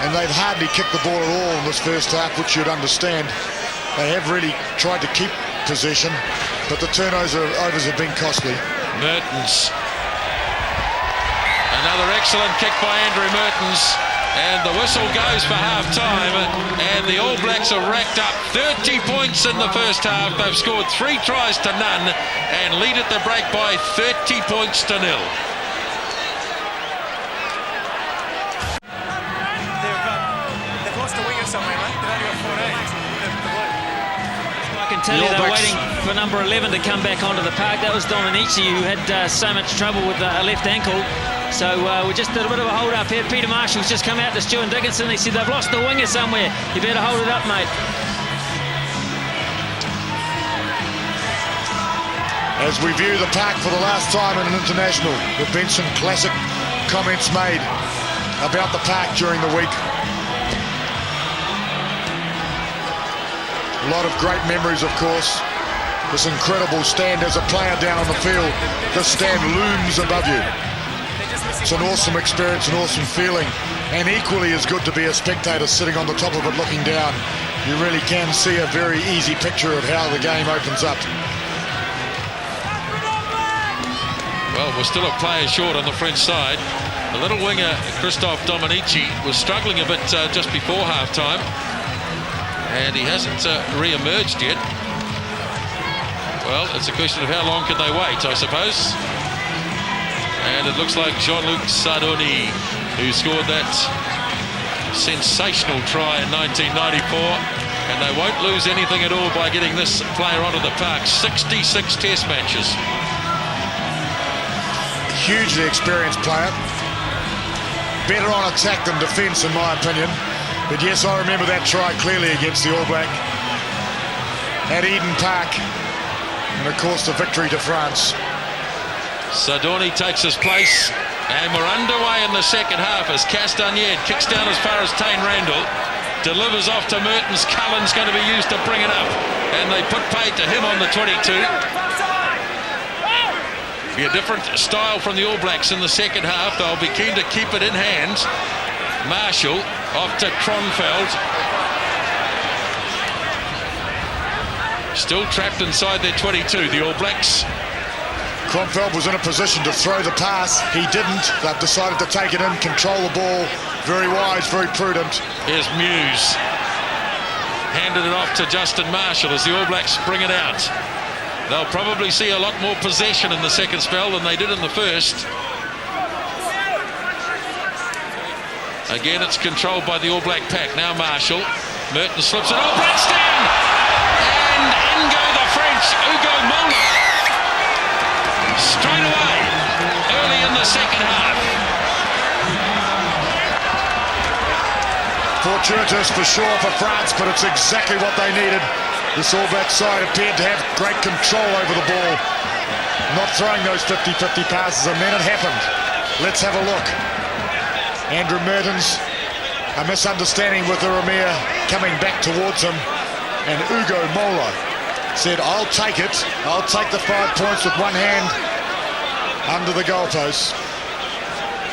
And they've hardly kicked the ball at all in this first half, which you'd understand. They have really tried to keep possession, but the turnovers have been costly. Mertens. Another excellent kick by Andrew Mertens. And the whistle goes for half-time, and the All Blacks have racked up 30 points in the first half. They've scored 3 tries to none and lead at the break by 30 points to 0. They've lost a winger somewhere, mate. They've only got 14. I can tell you they're waiting for number 11 to come back onto the park. That was Dominici, who had so much trouble with a left ankle. So we just did a bit of a hold-up here. Peter Marshall's just come out to Stuart Dickinson. He said, they've lost the winger somewhere. You better hold it up, mate. As we view the park for the last time in an international, there have been some classic comments made about the park during the week. A lot of great memories, of course. This incredible stand as a player down on the field. This stand looms above you. It's an awesome experience, an awesome feeling, and equally as good to be a spectator sitting on the top of it looking down. You really can see a very easy picture of how the game opens up. Well, we're still a player short on the French side. The little winger, Christophe Dominici, was struggling a bit just before half-time, and he hasn't re-emerged yet. Well, it's a question of how long can they wait, I suppose. And it looks like Jean-Luc Sardoni, who scored that sensational try in 1994, and they won't lose anything at all by getting this player onto the park. 66 test matches. Hugely experienced player. Better on attack than defence, in my opinion. But yes, I remember that try clearly against the All Black at Eden Park, and of course the victory to France. Sardoni takes his place, and we're underway in the second half as Castagnette kicks down as far as Tane Randall, delivers off to Mertens. Cullen's going to be used to bring it up, and they put paid to him on the 22. Be a different style from the All Blacks in the second half. They'll be keen to keep it in hand. Marshall off to Kronfeld. Still trapped inside their 22, the All Blacks. Kronfeld was in a position to throw the pass. He didn't. They've decided to take it in, control the ball. Very wise, very prudent. Here's Muse. Handed it off to Justin Marshall as the All Blacks bring it out. They'll probably see a lot more possession in the second spell than they did in the first. Again, it's controlled by the All Black pack. Now Marshall. Mertens slips it. All Blacks down! And in go the French. Ugo Mola. Straight away, early in the second half. Fortuitous for sure for France, but it's exactly what they needed. This All Black side appeared to have great control over the ball, not throwing those 50-50 passes, and then it happened. Let's have a look. Andrew Mertens, a misunderstanding with Urumia coming back towards him, and Ugo Mola said, I'll take it. I'll take the 5 points with one hand under the goalpost.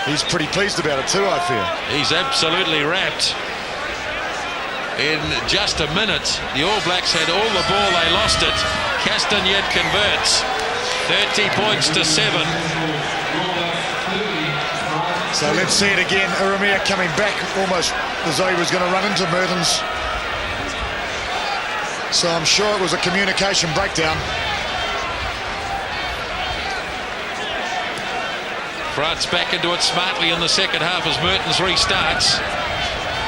He's pretty pleased about it too, I fear. He's absolutely wrapped. In just a minute, the All Blacks had all the ball, they lost it. Castagnette converts. 30 points to 7. So let's see it again. Urumia coming back almost as though he was going to run into Mertens. So I'm sure it was a communication breakdown. France back into it smartly in the second half as Mertens restarts.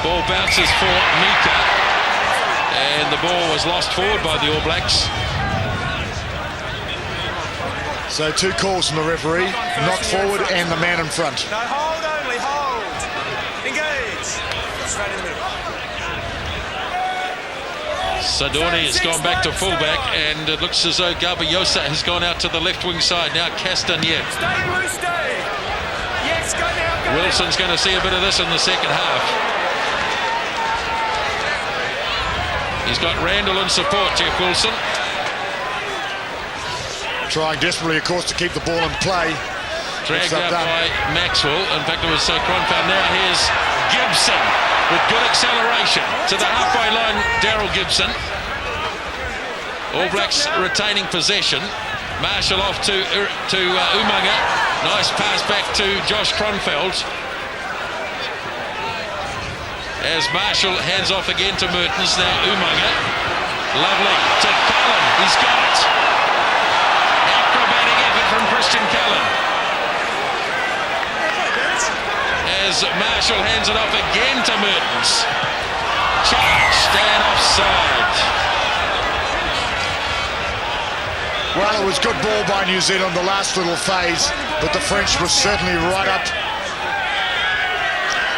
Ball bounces for Mika, and the ball was lost forward by the All Blacks. So 2 calls from the referee, knock forward and the man in front. No, hold only, hold. Engage. Straight in the middle. Sardoni has gone back to fullback, and it looks as though Gabayosa has gone out to the left wing side. Now Castagnette. Stay, Blue, stay. Yes, go now, go. Wilson's going to see a bit of this in the second half. He's got Randall in support, Jeff Wilson. Trying desperately, of course, to keep the ball in play. Dragged out by Maxwell. In fact, it was Kronfeld. Now here's Gibson with good acceleration to the halfway line. Daryl Gibson. All Blacks retaining possession. Marshall off to Umaga. Nice pass back to Josh Kronfeld. as Marshall hands off again to Mertens. Now Umaga, lovely to Cullen, he's got it. Acrobatic effort from Christian Cullen as Marshall hands it off again to Mertens. Charged and offside. Well, it was good ball by New Zealand the last little phase, but the French were certainly right up.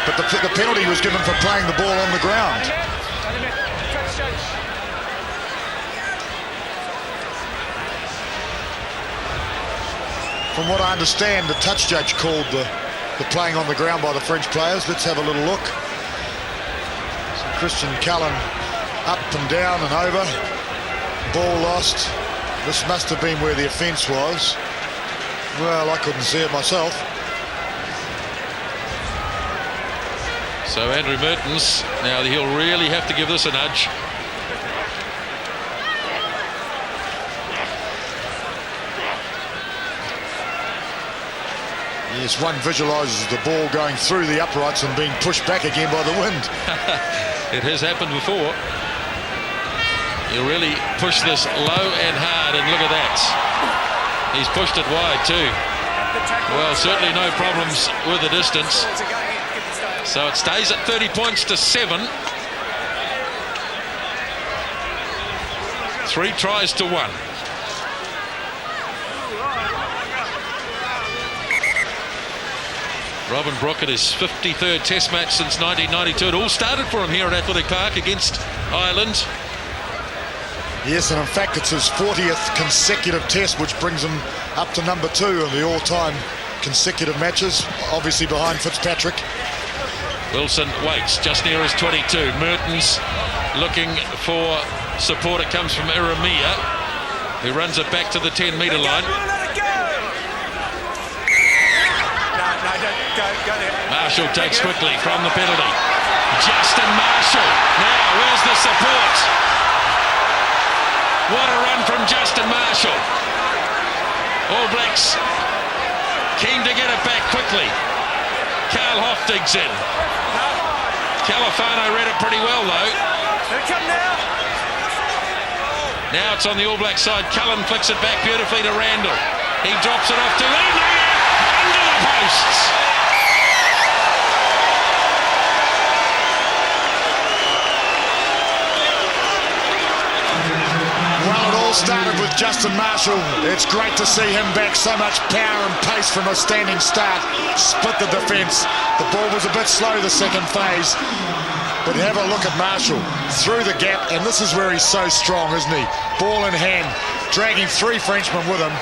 But the penalty was given for playing the ball on the ground. From what I understand, the touch judge called the playing on the ground by the French players. Let's have a little look. So Christian Cullen up and down and over. Ball lost. This must have been where the offence was. Well, I couldn't see it myself. So Andrew Mertens, now he'll really have to give this a nudge. Yes, one visualises the ball going through the uprights and being pushed back again by the wind. It has happened before. He'll really push this low and hard, and look at that. He's pushed it wide too. Well, certainly no problems with the distance. So it stays at 30 points to 7. 3 tries to 1. Robin Brook at his 53rd Test match since 1992. It all started for him here at Athletic Park against Ireland. Yes, and in fact it's his 40th consecutive Test, which brings him up to number 2 in the all-time consecutive matches, obviously behind Fitzpatrick. Wilson waits just near his 22. Mertens looking for support. It comes from Iramia, who runs it back to the 10-metre line. Marshall takes quickly from the penalty. Justin Marshall. Now, where's the support? What a run from Justin Marshall. All Blacks keen to get it back quickly. Carl Hoff digs in. Califano read it pretty well, though. Now it's on the All Black side. Cullen flicks it back beautifully to Randall. He drops it off to Umaga under the posts. Well, it all started with Justin Marshall. It's great to see him back. So much power and pace from a standing start. Split the defence. The ball was a bit slow the second phase. But have a look at Marshall through the gap. And this is where he's so strong, isn't he? Ball in hand, dragging 3 Frenchmen with him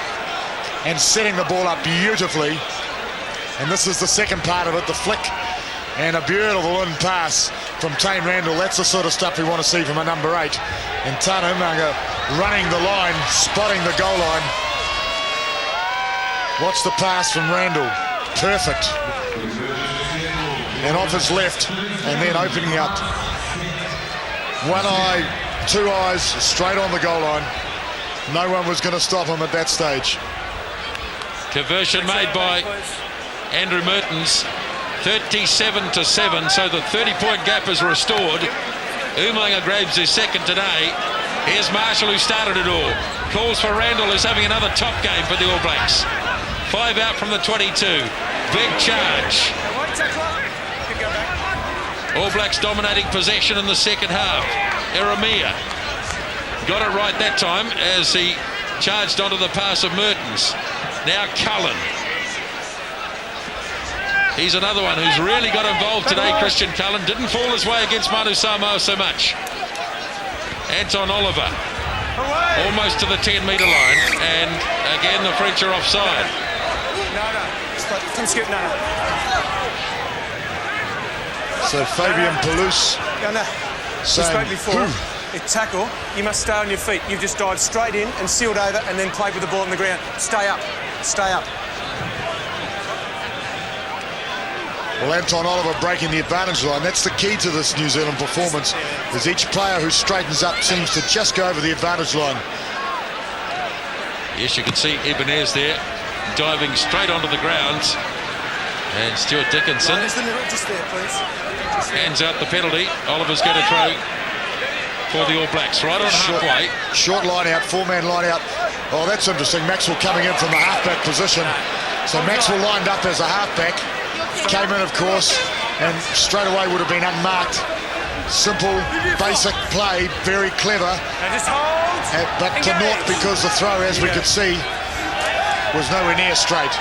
and setting the ball up beautifully. And this is the second part of it, the flick. And a beautiful in pass from Tane Randall. That's the sort of stuff we want to see from a number 8. And Tana Umaga running the line, spotting the goal line. Watch the pass from Randall. Perfect. And off his left, and then opening up. 1 eye, 2 eyes, straight on the goal line. No one was going to stop him at that stage. Conversion made by Andrew Mertens. 37-7, so the 30-point gap is restored. Umaga grabs his second today. Here's Marshall, who started it all. Calls for Randall, who's having another top game for the All Blacks. 5 out from the 22. Big charge. All Blacks dominating possession in the second half. Iramia got it right that time as he charged onto the pass of Mertens. Now Cullen. He's another one who's really got involved today, Christian Cullen. Didn't fall his way against Manu Samoa so much. Anton Oliver, almost to the 10-metre line, and again the French are offside. So Fabien Pelouse saying, before, a tackle, you must stay on your feet. You've just dived straight in and sealed over and then played with the ball on the ground. Stay up, stay up. Well, Anton Oliver breaking the advantage line. That's the key to this New Zealand performance, is each player who straightens up seems to just go over the advantage line. Yes, you can see Ibanez there diving straight onto the ground And Stuart Dickinson hands out the penalty. Oliver's going to throw for the All Blacks, right on halfway. Short line out, four-man line out. Oh, that's interesting. Maxwell coming in from the halfback position. So Maxwell lined up as a halfback. Came in, of course, and straight away would have been unmarked. Simple, basic play, very clever. But to naught because the throw, as we could see, was nowhere near straight.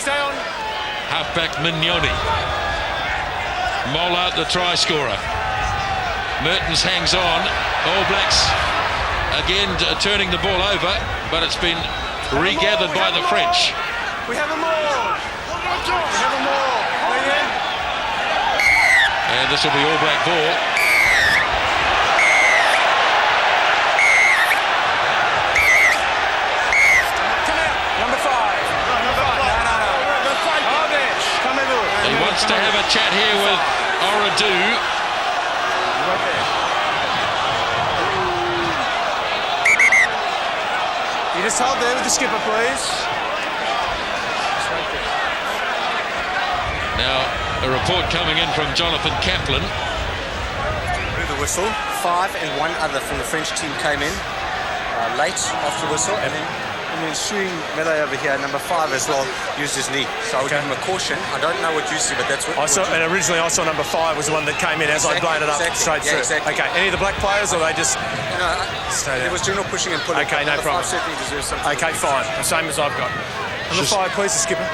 Stay on. Halfback Mignoni. Mola, the try scorer. Mertens hangs on. All Blacks again turning the ball over, but it's been regathered by the French. We have a more. We have a more. And this will be All Black ball. Come in. Number 5. No. He wants to have a chat here with Oradu. You just hold there with the skipper, please. Now, a report coming in from Jonathan Kaplan. Blew the whistle. 5 and 1 other from the French team came in late after the whistle, and then ensuing melee over here, number 5 as well, used his knee. So I would give him a caution. I don't know what you see, but that's what and originally I saw number 5 was the one that came in as I blown it up straight through. Exactly. Okay, any of the black players, or they just... It was general pushing and pulling. Okay, no problem. 5 certainly deserves something. Okay, fine. The same as I've got. Number 5, please, the skipper.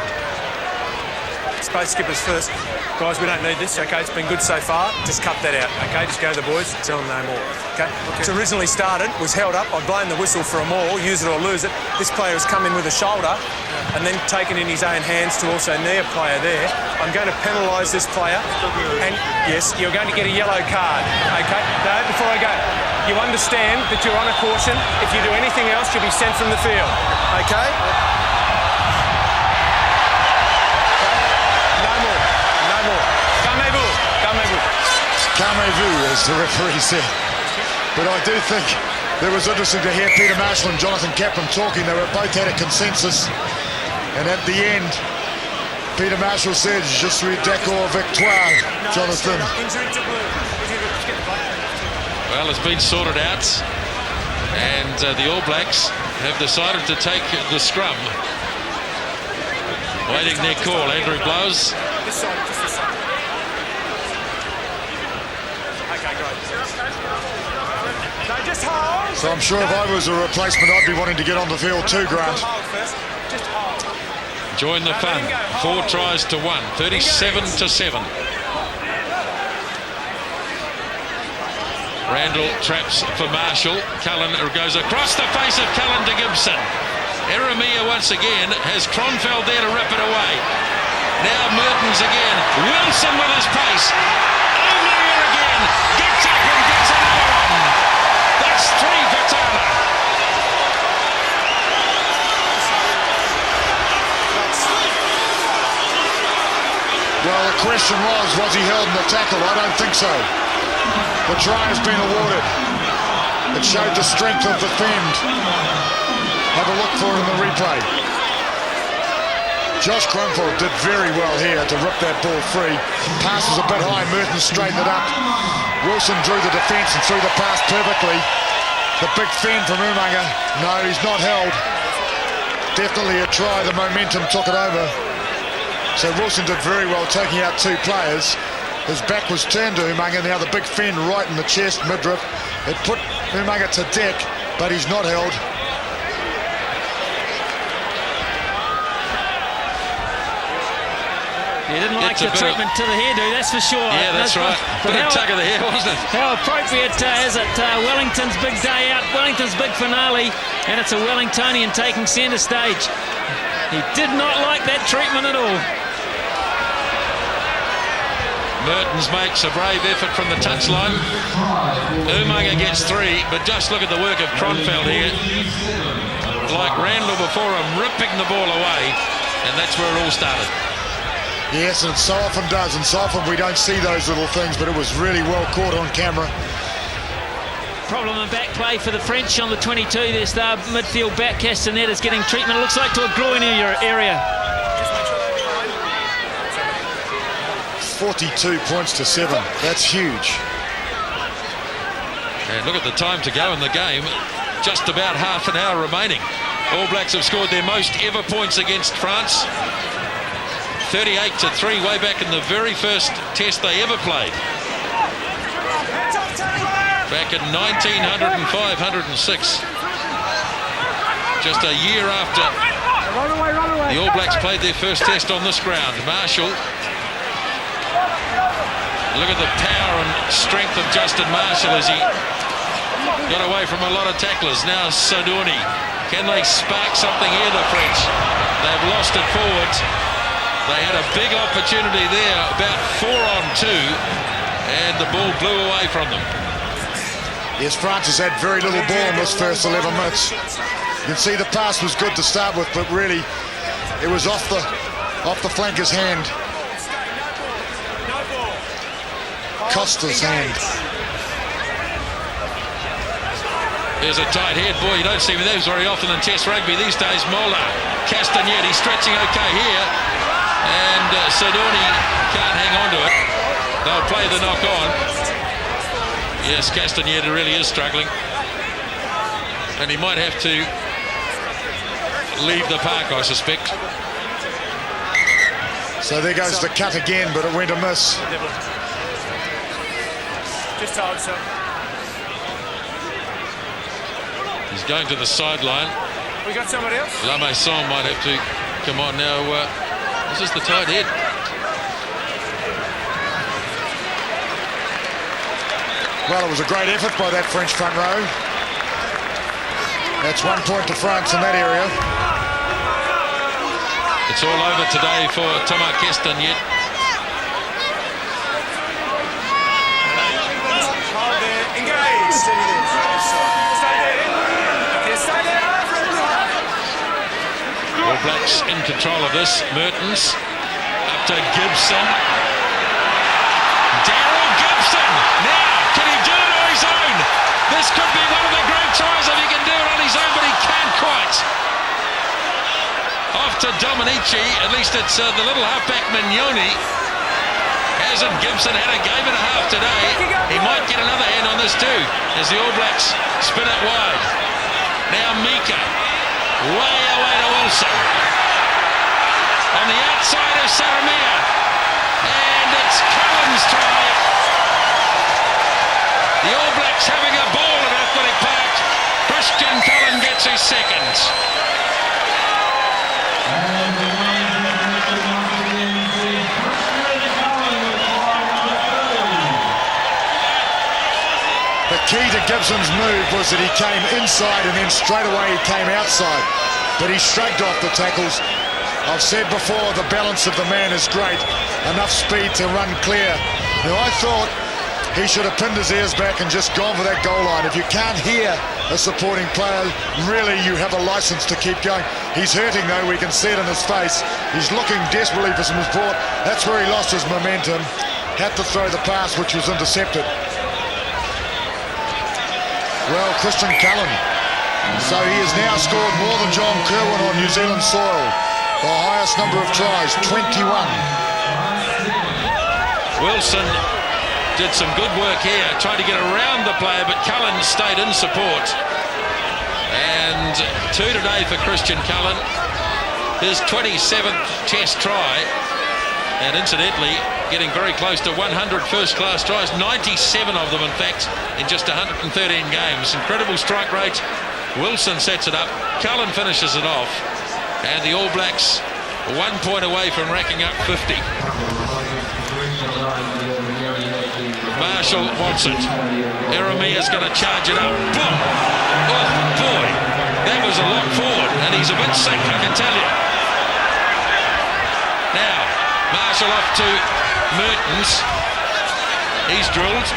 Both skippers first. Guys, we don't need this, okay? It's been good so far. Just cut that out, okay? Just go to the boys, tell them no more, okay? It's originally started, was held up. I've blown the whistle for a maul, use it or lose it. This player has come in with a shoulder and then taken in his own hands to also knee a player there. I'm going to penalise this player. And yes, you're going to get a yellow card, okay? No, before I go, you understand that you're on a caution. If you do anything else, you'll be sent from the field, okay? Calmez-vous, as the referee said. But I do think it was interesting to hear Peter Marshall and Jonathan Kaplan talking. They were both had a consensus. And at the end, Peter Marshall said, "Je suis d'accord avec toi, Jonathan." Well, it's been sorted out. And the All Blacks have decided to take the scrum. Waiting their call, Andrew blows. This side, just this side. Okay, great. No, just hold. So I'm sure if I was a replacement, I'd be wanting to get on the field too, Grant. Just hold. Join the fun. 4 tries to 1, 37-7. Randall traps for Marshall. Cullen goes across the face of Cullen to Gibson. Eremia once again has Kronfeld there to rip it away. Now Mertens again. Wilson with his pace. O'Meara again. Gets up and gets another one. That's 3 for Taylor. Well, the question was he held in the tackle? I don't think so. The try has been awarded. It showed the strength of the fend. Have a look for it in the replay. Josh Kronfeld did very well here to rip that ball free. Passes a bit high, Mertens straightened it up. Wilson drew the defence and threw the pass perfectly. The big fend from Umaga. No, he's not held. Definitely a try. The momentum took it over. So Wilson did very well taking out 2 players. His back was turned to Umaga. Now the big fend right in the chest, midriff. It put Umaga to deck, but he's not held. He didn't like the treatment to the hairdo, that's for sure. Yeah, that's right. Bit of tug of the hair, wasn't it? How appropriate is it? Wellington's big day out, Wellington's big finale, and it's a Wellingtonian taking centre stage. He did not like that treatment at all. Mertens makes a brave effort from the touchline. Umaga gets 3, but just look at the work of Kronfeld here. Like Randall before him, ripping the ball away, and that's where it all started. Yes, and it so often does, and so often we don't see those little things, but it was really well caught on camera. Problem in back play for the French on the 22. Their star midfield back, Castanet is getting treatment. It looks like to a groin area. 42 points to 7. That's huge. And look at the time to go in the game. Just about half an hour remaining. All Blacks have scored their most ever points against France. 38-3 way back in the very first test they ever played. Back in 1905-106. Just a year after the All Blacks played their first test on this ground. Marshall. Look at the power and strength of Justin Marshall as he got away from a lot of tacklers. Now Sidoni. Can they spark something here, the French? They've lost it forward. They had a big opportunity there, about 4-on-2, and the ball blew away from them. Yes, France has had very little ball in this first 11 minutes. You can see the pass was good to start with, but really it was off the flanker's hand. Costa's hand. There's a tight head. Boy, you don't see those very often in Test rugby these days. Mola, Castagnetti stretching okay here. And Sidoni can't hang on to it. They'll play the knock on. Yes, Castagnetti really is struggling. And he might have to leave the park, I suspect. So there goes the cut again, but it went amiss. Just hold, sir. He's going to the sideline. We got somebody else? La Maison might have to come on now. This is the tight head. Well, it was a great effort by that French front row. That's 1 point to France in that area. It's all over today for Thomas Castagnet. Hold there. Engage. Steady there. Stay there. Okay, stay there. All Blacks in control of this. Mertens up to Gibson. Daryl Gibson. Now, can he do it on his own? This could be one of the great tries if he can do it on his own, but he can't quite. Off to Dominici. At least it's the little halfback Mignoni. Hasn't Gibson had a game and a half today? He might get another hand on this too, as the All Blacks spin it wide. Now Mika. Way away to Wilson. On the outside of Saramia. And it's Cullen's try. The All Blacks having a ball at Athletic Park. Christian Cullen gets his second. The key to Gibson's move was that he came inside and then straight away he came outside. But he shrugged off the tackles. I've said before, the balance of the man is great. Enough speed to run clear. Now I thought he should have pinned his ears back and just gone for that goal line. If you can't hear a supporting player, really you have a license to keep going. He's hurting though, we can see it in his face. He's looking desperately for some support. That's where he lost his momentum. Had to throw the pass, which was intercepted. Well, Christian Cullen. So he has now scored more than John Kerwin on New Zealand soil. The highest number of tries, 21. Wilson did some good work here, tried to get around the player, but Cullen stayed in support. And 2 today for Christian Cullen. His 27th test try. And incidentally, getting very close to 100 first-class tries, 97 of them, in fact, in just 113 games. Incredible strike rate. Wilson sets it up. Cullen finishes it off. And the All Blacks 1 point away from racking up 50. Marshall wants it. Eremia's going to charge it up. Boom! Oh, boy. That was a lock forward. And he's a bit sick, I can tell you. Now, Marshall off to Mertens. He's drilled.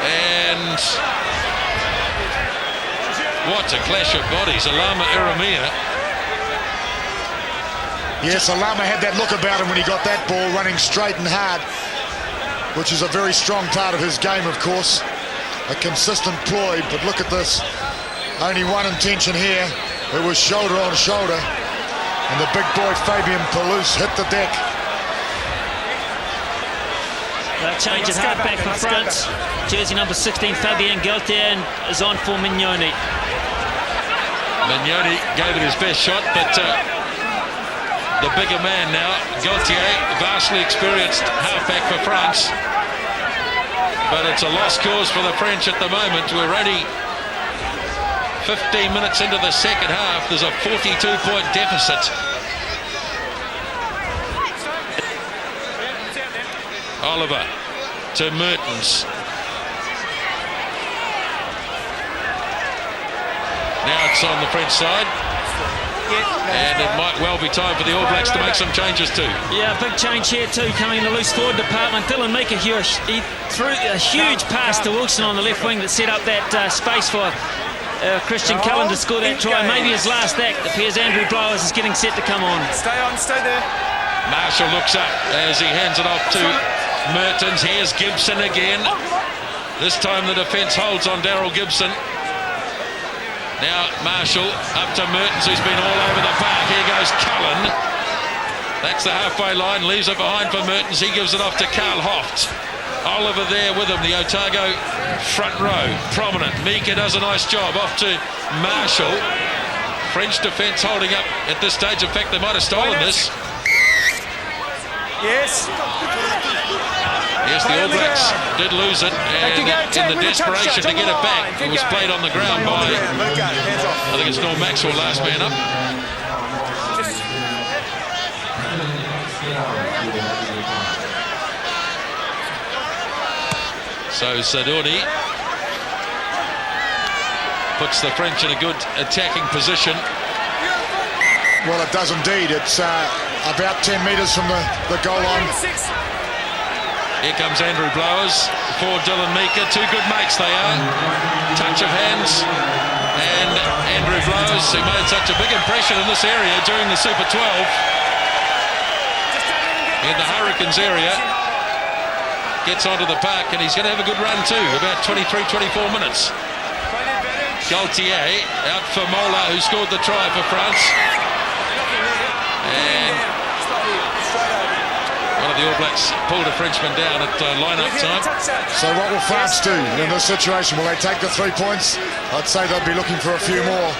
And what a clash of bodies. Alama Eremia. Yes, Alama had that look about him when he got that ball running straight and hard, which is a very strong part of his game, of course. A consistent ploy, but look at this. Only one intention here. It was shoulder on shoulder. And the big boy Fabian Palouse hit the deck. They'll change it hard back for France. Jersey number 16, Fabien Galtier, is on for Mignoni. Mignoni gave it his best shot, but the bigger man now, Gaultier, vastly experienced halfback for France. But it's a lost cause for the French at the moment. We're only 15 minutes into the second half. There's a 42-point deficit. Oliver to Mertens. Now it's on the French side. And it might well be time for the All Blacks to make some changes too. Yeah, big change here too, coming in the loose forward department. Dylan Meeker here, he threw a huge pass to Wilson on the left wing that set up that space for Christian Cullen to score that try. Maybe his last act. It appears Andrew Blowers is getting set to come on. Stay there. Marshall looks up as he hands it off to Mertens. Here's Gibson again. This time the defence holds on Daryl Gibson. Now Marshall up to Mertens, who's been all over the park. Here goes Cullen. That's the halfway line, leaves it behind for Mertens. He gives it off to Carl Hoft. Oliver there with him, the Otago front row, prominent. Meeker does a nice job, off to Marshall. French defence holding up at this stage. In fact, they might have stolen this. Yes. Yes, the All Blacks did lose it, and in the desperation to get it back, it was played on the ground by, I think it's Norm Maxwell, last man up. So Sadoni puts the French in a good attacking position. Well, it does indeed. It's about 10 metres from the goal line. Here comes Andrew Blowers for Dylan Meeker. Two good mates they are. Touch of hands. And Andrew Blowers, who made such a big impression in this area during the Super 12. In the Hurricanes area. Gets onto the park and he's going to have a good run too. About 23-24 minutes. Gaultier out for Mola, who scored the try for France. And one of the All Blacks pulled a Frenchman down at line-up time. So what will France do in this situation? Will they take the 3 points? I'd say they'll be looking for a few more.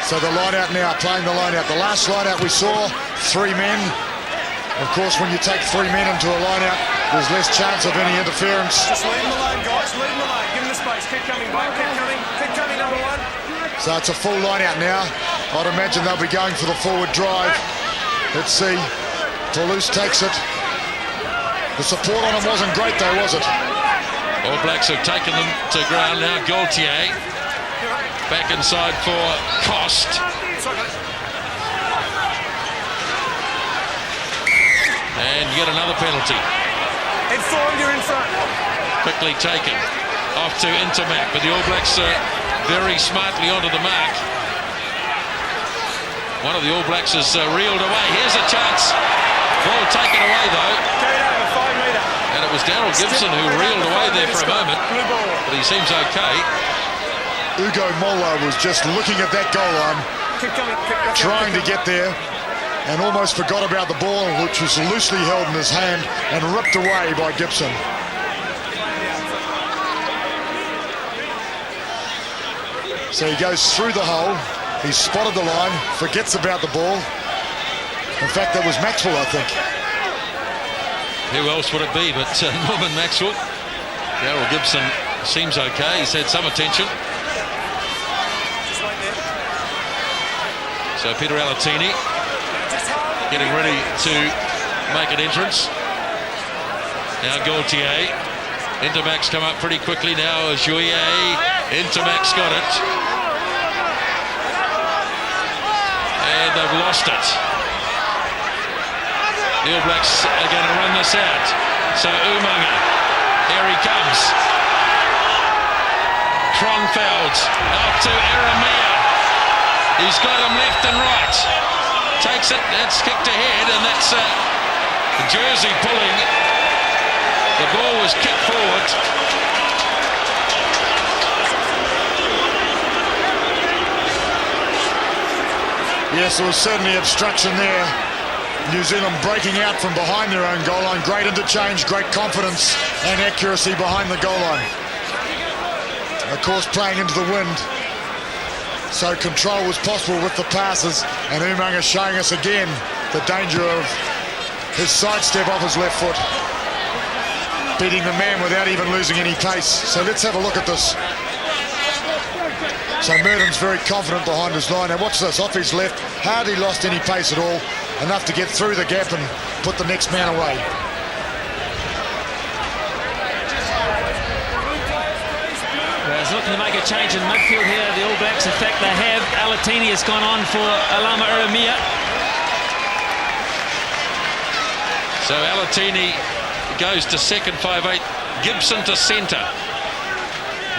So the line-out now, playing the line-out. The last line-out we saw, 3 men. Of course, when you take 3 men into a line-out, there's less chance of any interference. Just leave them alone, guys. Leave them alone. Give them the space. Keep coming, Blake. Keep coming, number 1. So it's a full line-out now. I'd imagine they'll be going for the forward drive. Let's see. Toulouse takes it. The support on him wasn't great though, was it? All Blacks have taken them to ground now. Gaultier back inside for Cost. And yet another penalty. Head forward, you're in front. Quickly taken. Off to Intermac, but the All Blacks very smartly onto the mark. One of the All Blacks is reeled away. Here's a chance. Ball taken away though. Carried over 5 metre. And it was Daryl Gibson who reeled away there for a moment. But he seems okay. Ugo Mola was just looking at that goal line, trying to get there, and almost forgot about the ball, which was loosely held in his hand and ripped away by Gibson. So he goes through the hole. He's spotted the line, forgets about the ball. In fact, that was Maxwell, I think. Who else would it be but Norman Maxwell? Daryl Gibson seems okay. He's had some attention. So Peter Alatini getting ready to make an entrance. Now Gaultier. Intermac's come up pretty quickly now. Juillet. Intermac's got it. And they've lost it. The All Blacks are going to run this out. So Umaga, here he comes. Kronfeld out to Eremia. He's got him left and right. Takes it, that's kicked ahead, and that's the jersey pulling. The ball was kicked forward. Yes, there was certainly obstruction there. New Zealand breaking out from behind their own goal line. Great interchange, great confidence and accuracy behind the goal line. Of course, playing into the wind, so control was possible with the passes, and Umaga showing us again the danger of his sidestep off his left foot, beating the man without even losing any pace. So let's have a look at this. So MEHRTENS very confident behind his line. Now watch this, off his left, hardly lost any pace at all, enough to get through the gap and put the next man away. He's looking to make a change in midfield here, the All Blacks. In fact, they have. Alatini has gone on for Alama Iramia. So Alatini goes to second 5'8", Gibson to centre.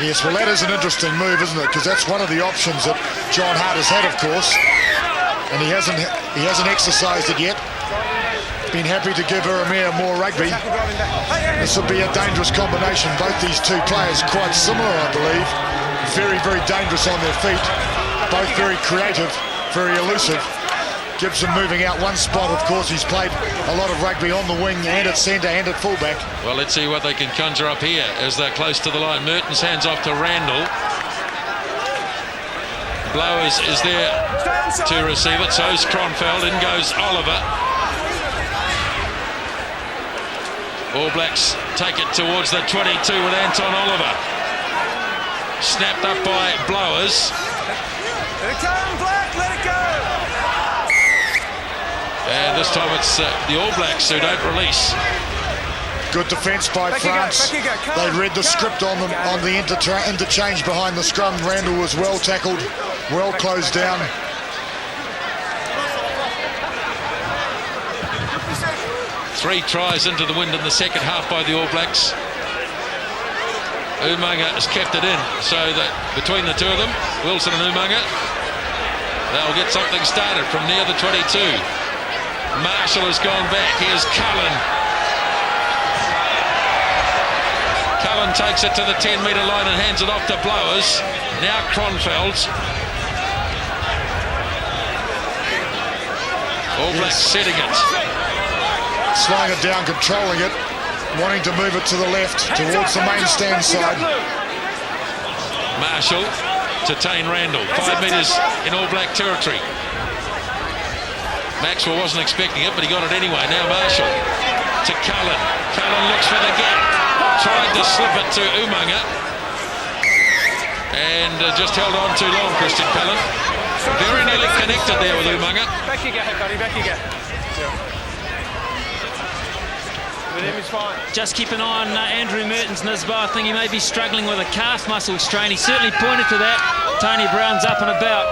Yes, well, that is an interesting move, isn't it? Because that's one of the options that John Hart has had, of course, and he hasn't exercised it yet. Been happy to give Iramia more rugby. This will be a dangerous combination. Both these two players quite similar, I believe. Very, very dangerous on their feet. Both very creative, very elusive. Gibson moving out one spot, of course. He's played a lot of rugby on the wing and at centre and at fullback. Well, let's see what they can conjure up here as they're close to the line. MEHRTENS hands off to Randall. Blowers is there to receive it. So's Kronfeld. In goes Oliver. All Blacks take it towards the 22 with Anton Oliver. Snapped up by Blowers. Let it come, Black, let it go! And this time it's the All Blacks who don't release. Good defence by France. They read the script on them on the interchange behind the scrum. Randall was well tackled, well closed down. Three tries into the wind in the second half by the All Blacks. Umaga has kept it in, so that between the two of them, Wilson and Umaga, they'll get something started from near the 22. Marshall has gone back. Here's Cullen. Cullen takes it to the 10-metre line and hands it off to Blowers. Now Kronfeld. All Blacks setting it. Slowing it down, controlling it, wanting to move it to the left, towards the main stand side. Marshall to Tane Randall. 5 metres in All Black territory. Maxwell wasn't expecting it, but he got it anyway. Now Marshall to Cullen. Cullen looks for the gap. Tried to slip it to Umaga. And just held on too long, Christian Cullen. Very nearly connected there with Umaga. Back you go, buddy, back you go. Just keep an eye on Andrew MEHRTENS, Nisbo. I think he may be struggling with a calf muscle strain. He certainly pointed to that. Tony Brown's up and about.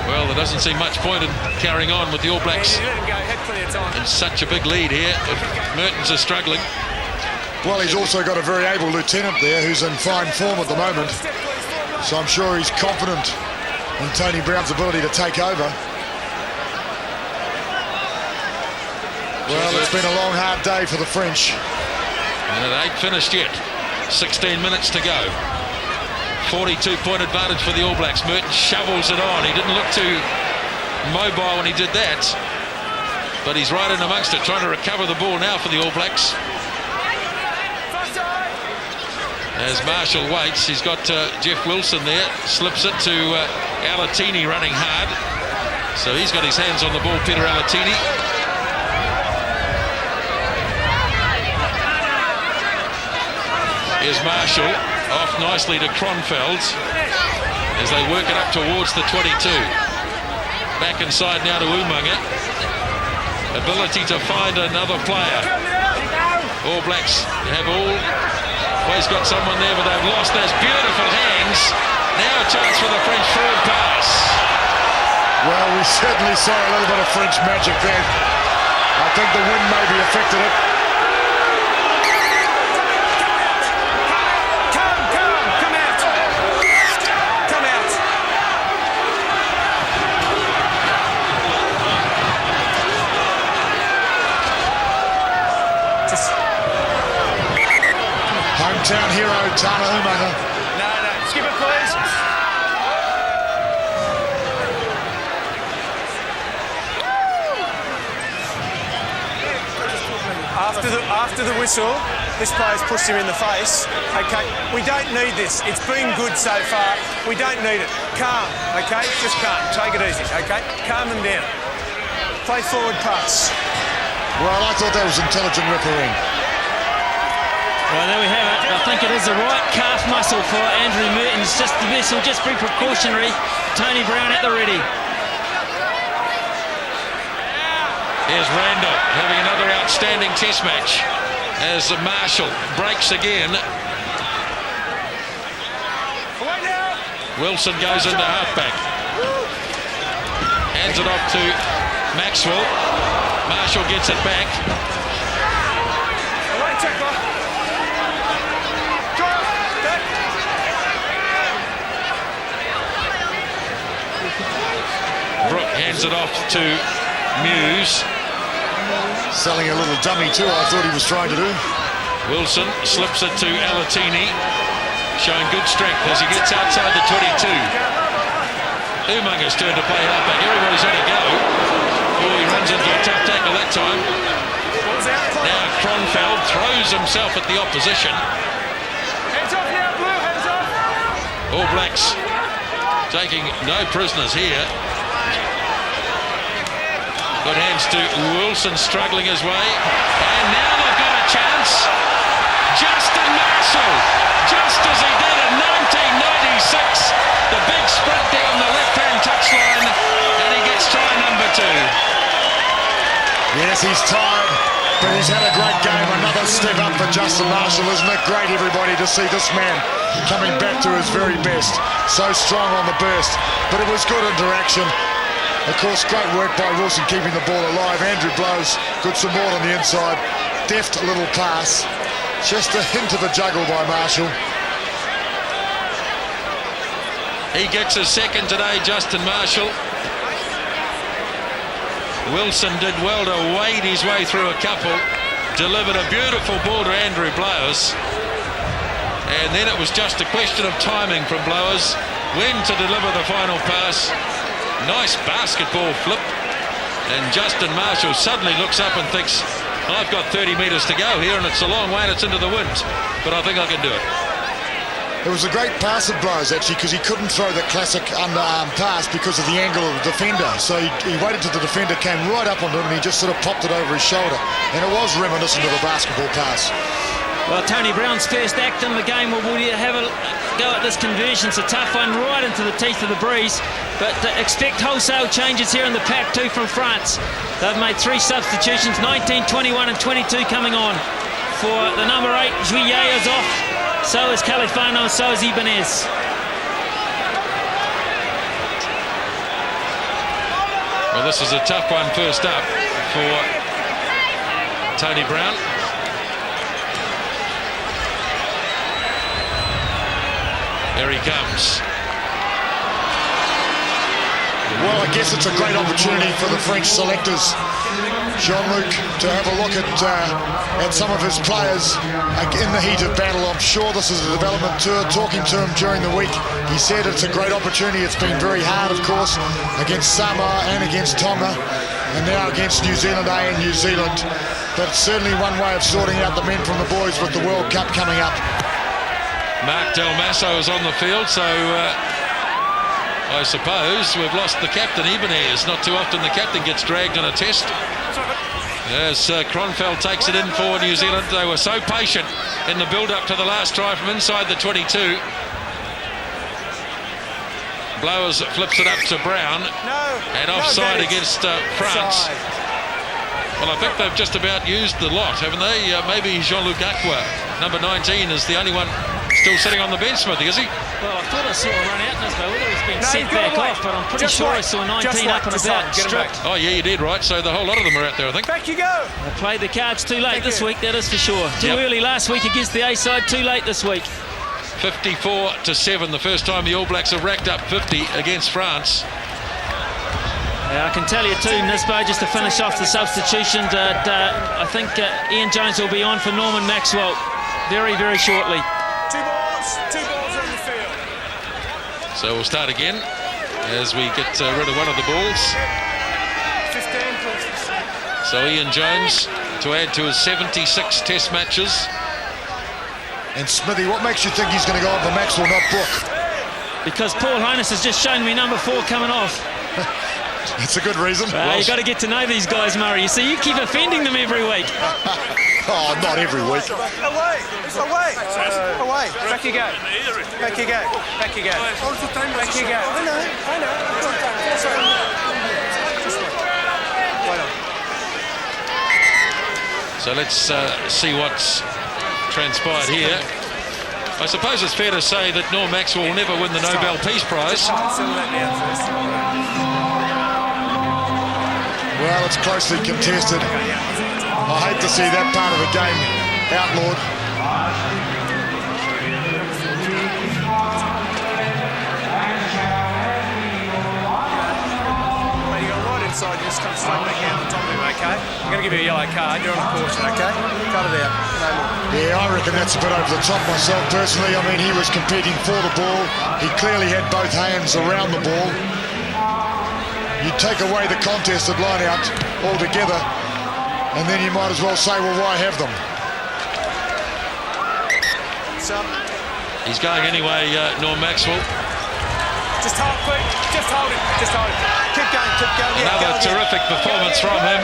Well, there doesn't seem much point in carrying on with the All Blacks in such a big lead here if MEHRTENS is struggling. Well, he's also got a very able lieutenant there who's in fine form at the moment. So I'm sure he's confident in Tony Brown's ability to take over. Well, it's been a long, hard day for the French. And it ain't finished yet. 16 minutes to go. 42-point advantage for the All Blacks. MEHRTENS shovels it on. He didn't look too mobile when he did that. But he's right in amongst it, trying to recover the ball now for the All Blacks. As Marshall waits, he's got Jeff Wilson there. Slips it to Alatini running hard. So he's got his hands on the ball, Peter Alatini. Here's Marshall, off nicely to Kronfeld as they work it up towards the 22. Back inside now to Umaga. Ability to find another player. All Blacks have always got someone there, but they've lost those beautiful hands. Now a chance for the French forward pass. Well, we certainly saw a little bit of French magic there. I think the wind maybe affected it. Hometown hero, Tana Umaga. No, skip it, please. After the whistle, this player's pushed him in the face. Okay, we don't need this. It's been good so far. We don't need it. Calm, okay? Just calm. Take it easy, okay? Calm them down. Play forward pass. Well, I thought that was intelligent refereeing. Well, there we have it. I think it is the right calf muscle for Andrew Mertens. Just this will just be precautionary. Tony Brown at the ready. Here's Randall having another outstanding test match as Marshall breaks again. Wilson goes into halfback. Hands it off to Maxwell. Marshall gets it back. Brook hands it off to Muse. Selling a little dummy too, I thought he was trying to do. Wilson slips it to Alatini, showing good strength as he gets outside the 22. Umanga's turn to play halfback. Everybody's had a go. Oh, he runs into a tough tackle that time. Now Kronfeld throws himself at the opposition. Hands off now, Blue, hands off. All Blacks taking no prisoners here. Good hands to Wilson, struggling his way. And now they've got a chance. Justin Marshall, just as he did in 1996. The big sprint down the left-hand touchline, and he gets try number 2. Yes, he's tired, but he's had a great game. Another step up for Justin Marshall. Isn't it great, everybody, to see this man coming back to his very best. So strong on the burst, but it was good interaction. Of course, great work by Wilson keeping the ball alive. Andrew blows good support on the inside. Deft little pass. Just a hint of a juggle by Marshall. He gets his second today, Justin Marshall. Wilson did well to wade his way through a couple. Delivered a beautiful ball to Andrew Blowers. And then it was just a question of timing from Blowers. When to deliver the final pass. Nice basketball flip, and Justin Marshall suddenly looks up and thinks, I've got 30 metres to go here and it's a long way and it's into the wind, but I think I can do it. It was a great pass of Blowers actually, because he couldn't throw the classic underarm pass because of the angle of the defender, so he waited till the defender came right up on him and he just sort of popped it over his shoulder, and it was reminiscent of a basketball pass. Well, Tony Brown's first act in the game will have a go at this conversion. It's a tough one right into the teeth of the breeze, but expect wholesale changes here in the pack too from France. They've made 3 substitutions, 19, 21 and 22 coming on. For the number 8, Juillet is off, so is Califano, so is Ibanez. Well, this is a tough one first up for Tony Brown. There he comes. Well, I guess it's a great opportunity for the French selectors, Jean-Luc, to have a look at some of his players in the heat of battle. I'm sure this is a development tour. Talking to him during the week, he said it's a great opportunity. It's been very hard, of course, against Samoa and against Tonga, and now against New Zealand A and New Zealand. But it's certainly one way of sorting out the men from the boys with the World Cup coming up. Mark Del Masso is on the field, so I suppose we've lost the captain, Ibanez. Not too often the captain gets dragged in a test. As Kronfeld takes it in for New Zealand. They were so patient in the build-up to the last try from inside the 22. Blowers flips it up to Brown. And offside against France. Well, I think they've just about used the lot, haven't they? Maybe Jean-Luc Aqua, number 19, is the only one still sitting on the bench, Smithy, is he? Well, I thought I saw him run out in this, but whether he's been sent back off, but I'm pretty sure I saw 19 up and about, stripped. Oh, yeah, you did, right. So the whole lot of them are out there, I think. Back you go. They played the cards too late this week, that is for sure. Too early last week against the A side, too late this week. 54-7, the first time the All Blacks have racked up 50 against France. I can tell you too, Nisbo, just to finish off the substitution, that I think Ian Jones will be on for Norman Maxwell very, very shortly. Two balls on the field. So we'll start again as we get rid of one of the balls. 15, please. So Ian Jones to add to his 76 Test matches. And Smithy, what makes you think he's going to go on for Maxwell, not Brook? Because Paul Honus has just shown me number 4 coming off. That's a good reason. You've got to get to know these guys, Murray. You see, you keep offending them every week. Oh, not every week. Away! Away! Back you go. Back you go. Back you go. Back you go. I know. So let's see what's transpired here. I suppose it's fair to say that Norm Maxwell will never win the Nobel Peace Prize. Well, it's closely contested. I hate to see that part of the game outlawed. You go right inside, you just come straight back out on top of him, okay? I'm going to give you a yellow card. You're on a caution, okay? Cut it out. No more. Yeah, I reckon that's a bit over the top myself personally. I mean, he was competing for the ball. He clearly had both hands around the ball. You take away the contested line out altogether, and then you might as well say, well, why have them? He's going anyway, Norm Maxwell. Just hold quick. Just hold it. Keep going. Yeah, another terrific performance from him.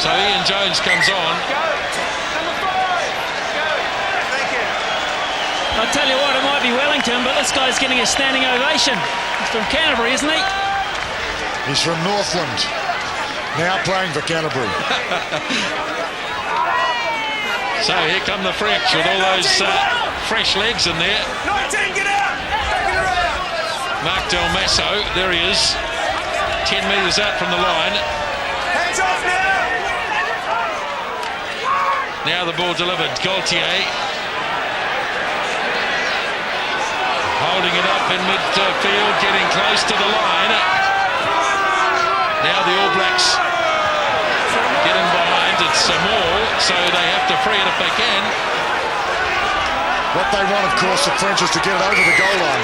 So Ian Jones comes on. Go. Number 5. Go. Thank you. I'll tell you what, it might be Wellington, but this guy's getting a standing ovation. He's from Canterbury, isn't he? He's from Northland, now playing for Canterbury. So here come the French with all those fresh legs in there. 19, get out! Mark Del Masso, there he is, 10 metres out from the line. Hands off now! Now the ball delivered, Gaultier. Holding it up in midfield, getting close to the line. Now the All Blacks get in behind. It's more, so they have to free it if they can. What they want, of course, the French is to get it over the goal line.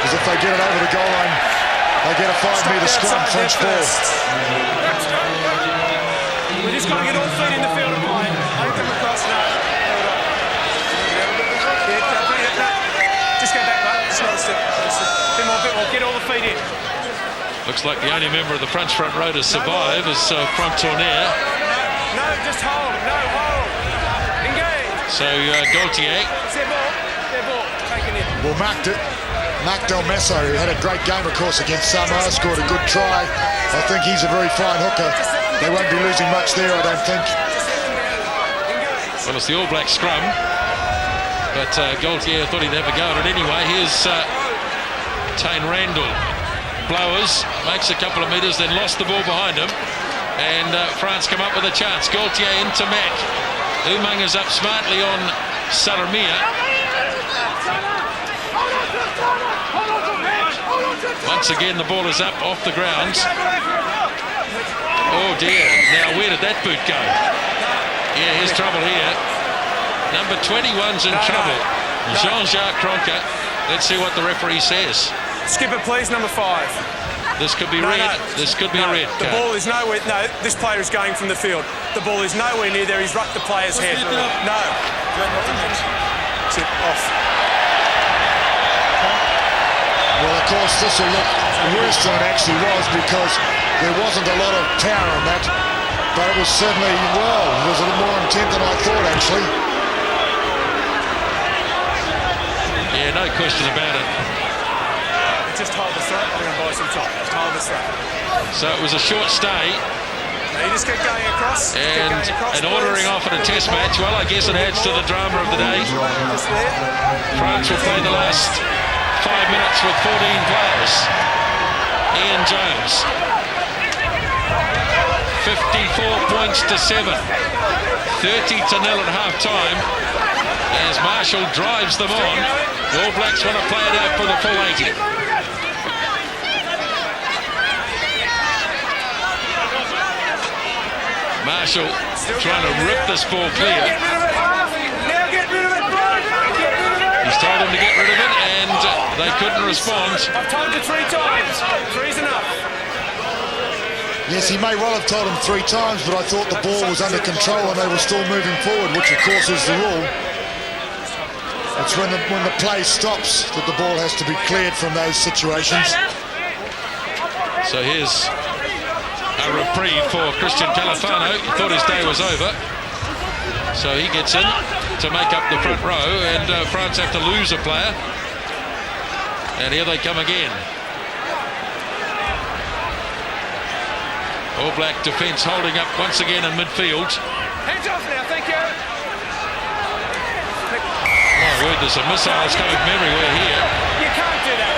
Because if they get it over the goal line, they get a 5-metre scrum, French ball. We just got to get all feet in the field and play. Don't come across now. Just go back, mate. Just another step. A bit more. Get all the feet in. Looks like the only member of the French front row to survive is Franck Tournaire. No, just hold. No, hold. Engage. So Gaultier. Their ball. Taken in. Well, Mark Del Masso, who had a great game, of course, against Samoa, scored a good try. I think he's a very fine hooker. They won't be losing much there, I don't think. Well, it's the All Black scrum, but Gaultier thought he'd have a go at it anyway. Here's Tane Randall. Blowers, makes a couple of metres, then lost the ball behind him. And France come up with a chance. Gaultier into Mac. Umang is up smartly on Saramia. Once again, the ball is up off the ground. Oh dear, now where did that boot go? Yeah, here's trouble here. Number 21's in trouble. Jean-Jacques Cronka. Let's see what the referee says. Skip it, please, number 5. This could be red. This could be a red The card. ball is nowhere. No, this player is going from the field. The ball is nowhere near there. He's rucked the player's head. No. Chip off. Well, of course, this will look worse than it actually was because there wasn't a lot of power on that. But it was certainly, well, it was a little more intent than I thought, actually. Yeah, no question about it. Just hold the throat. I'm going to buy some time. Just hold the throat. So it was a short stay. Now you just keep going across. And ordering off in a test match, well, I guess it adds to the drama of the day. Just there. France will play the last 5 minutes with 14 players. Ian Jones. 54 points to 7. 30-0 at half-time. As Marshall drives them on. The All Blacks want to play it out for the full 80. Marshall trying to rip this ball clear. Now get rid of it. He's told them to get rid of it, and they couldn't respond. I've told you 3 times. 3's enough. Yes, he may well have told him 3 times, but I thought the ball was under control and they were still moving forward, which of course is the rule. It's when the play stops that the ball has to be cleared from those situations. So here's a reprieve for Christian Califano. He thought his day was over. So he gets in to make up the front row, and France have to lose a player. And here they come again. All Black defence holding up once again in midfield. Hands off now, thank you. My word, there's some missiles coming from everywhere here. You can't do that.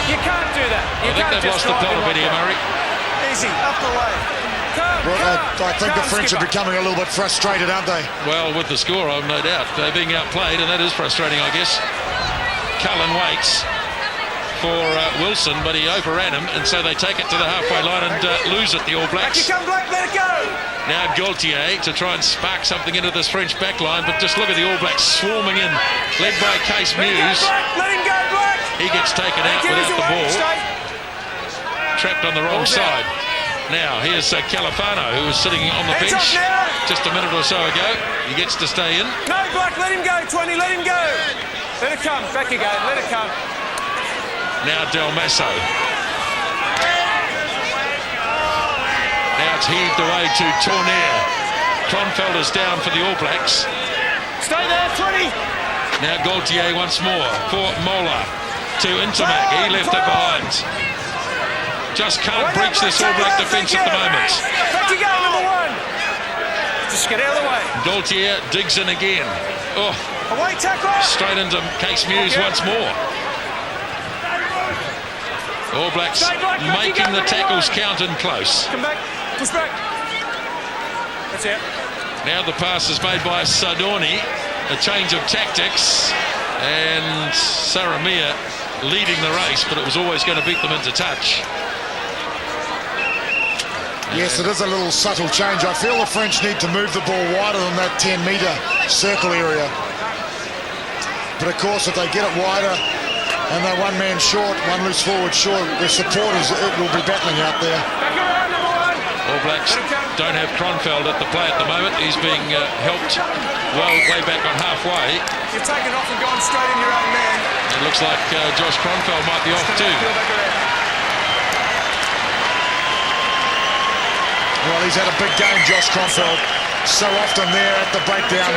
You can't do that. I think they've lost the plot a bit here, Murray. Easy, up the way. Well, I think the French are becoming a little bit frustrated, aren't they? Well, with the score, I've no doubt. They're being outplayed, and that is frustrating, I guess. Cullen waits for Wilson, but he overran him, and so they take it to the halfway line and lose it, the All Blacks. Back you come, Black, let it go. Now Gaultier to try and spark something into this French back line, but just look at the All Blacks swarming in, led by Case Muse. Let him go, Black. He gets taken out without the ball. Trapped on the wrong side. Now here's Califano, who was sitting on the bench just a minute or so ago. He gets to stay in. No, Black, let him go, 20, let him go. Let it come, back again, let it come. Now Del Masso. Now it's heaved away to Tournaire. Kronfelder's down for the All Blacks. Stay there, 20. Now Gaultier once more for Mola to Intermac. He left it behind. Just can't breach this All Black defence at the moment. Back you go, number 1. Just get out of the way. Gaultier digs in again. Oh, away tackle. straight into Case Muse once more. All Blacks making the tackles count in close. Come back, push back. That's it. Now the pass is made by Sardoni. A change of tactics, and Saramia leading the race, but it was always going to beat them into touch. Yes, it is a little subtle change. I feel the French need to move the ball wider than that 10-metre circle area. But of course, if they get it wider and they're one man short, one loose forward short, their supporters will be battling out there. All Blacks don't have Kronfeld at the play at the moment. He's being helped well way back on halfway. You've taken off and gone straight in your own man. It looks like Josh Kronfeld might be off too. Well, he's had a big game, Josh Kronfeld. So often there at the breakdown.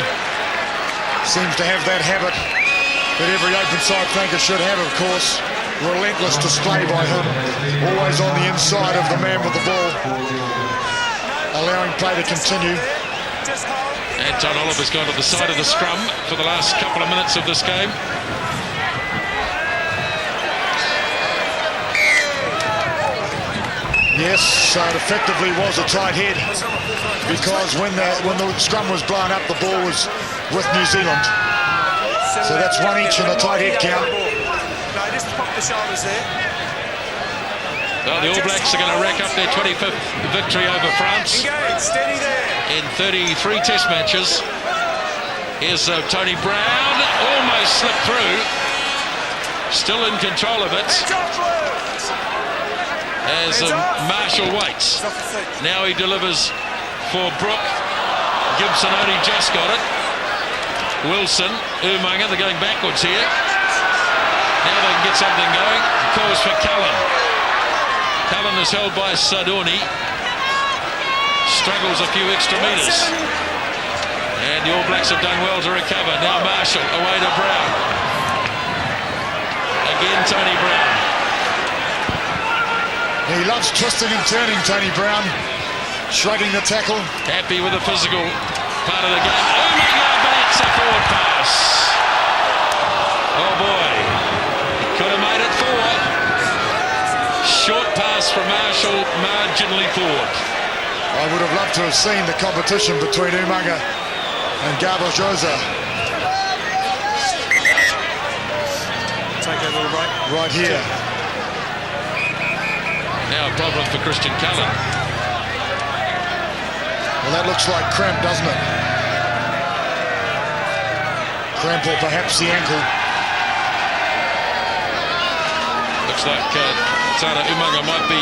Seems to have that habit that every open side flanker should have, of course. Relentless display by him. Always on the inside of the man with the ball. Allowing play to continue. Anton Oliver's gone to the side of the scrum for the last couple of minutes of this game. Yes, so it effectively was a tight head, because when the scrum was blown up, the ball was with New Zealand. So that's 1 each in a tight head count. No, just pop the shoulders there. Well, the All Blacks are going to rack up their 25th victory over France Engage, steady there. in 33 test matches. Here's Tony Brown, almost slipped through. Still in control of it. As Marshall waits. Now he delivers for Brooke. Gibson only just got it. Wilson, Umaga, they're going backwards here. Now they can get something going. Calls for Cullen. Cullen is held by Sardoni. Struggles a few extra metres. And the All Blacks have done well to recover. Now Marshall away to Brown. Again Tony Brown. He loves twisting and turning, Tony Brown. Shrugging the tackle. Happy with the physical part of the game. Umaga, but it's a forward pass. Oh boy. Could have made it forward. Short pass from Marshall, marginally forward. I would have loved to have seen the competition between Umaga and Garbajosa. Take that little break. Right here. Now a problem for Christian Cullen. Well, that looks like cramp, doesn't it? Cramp or perhaps the ankle. Looks like Tana Umaga might be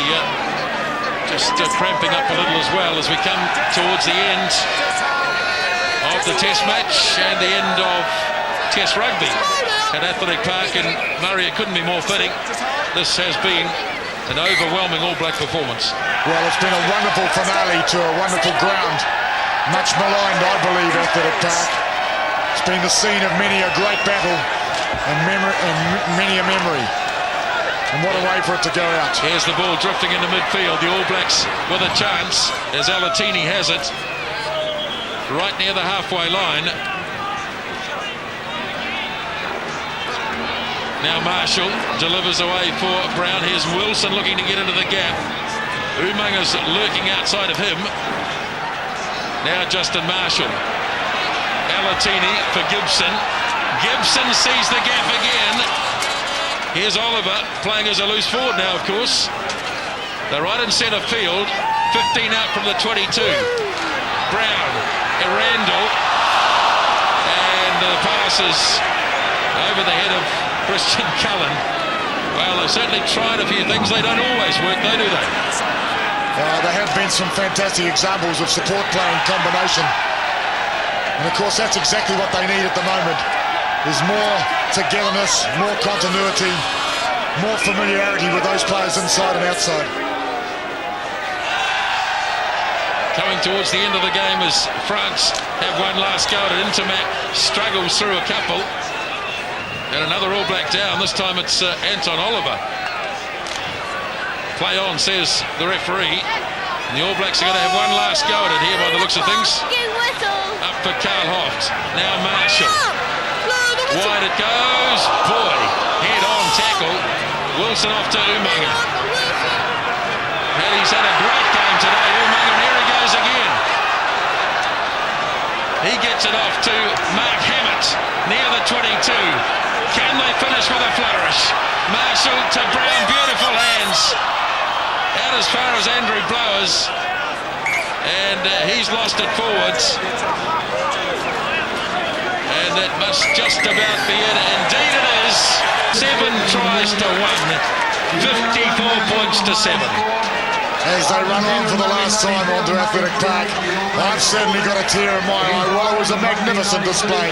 just cramping up a little as well as we come towards the end of the Test match and the end of Test rugby at Athletic Park in Murray. It couldn't be more fitting. This has been an overwhelming All Black performance. Well, it's been a wonderful finale to a wonderful ground. Much maligned, I believe, Athletic Park. It's been the scene of many a great battle and many a memory. And what a way for it to go out. Here's the ball drifting into midfield. The All Blacks with a chance as Alatini has it right near the halfway line. Now Marshall delivers away for Brown. Here's Wilson looking to get into the gap. Umanga's lurking outside of him. Now Justin Marshall. Alatini for Gibson. Gibson sees the gap again. Here's Oliver playing as a loose forward now, of course. They're right in centre field. 15 out from the 22. Brown, Randall. And the pass is over the head of Christian Cullen. Well, they've certainly tried a few things. They don't always work, though, do they? There have been some fantastic examples of support play in combination. And, of course, that's exactly what they need at the moment. There's more togetherness, more continuity, more familiarity with those players inside and outside. Coming towards the end of the game as France have one last go at it. Intermac struggles through a couple. And another All Black down. This time it's Anton Oliver. Play on, says the referee. And the All Blacks are going to have one last go at it here by the looks of things. Up for Carl Hoft. Now Marshall. Wide it goes. Boy, head-on tackle. Wilson off to Umaga. And he's had a great game today, Umaga, and here he goes again. He gets it off to Mark Hammett near the 22. Can they finish with a flourish? Marshall to Brown, beautiful hands. Out as far as Andrew Blowers. And he's lost it forwards. And that must just about be it. Indeed it is. 7 tries to 1. 54 points to 7. As they run on for the last time onto Athletic Park, I've certainly got a tear in my eye. Well, it was a magnificent display.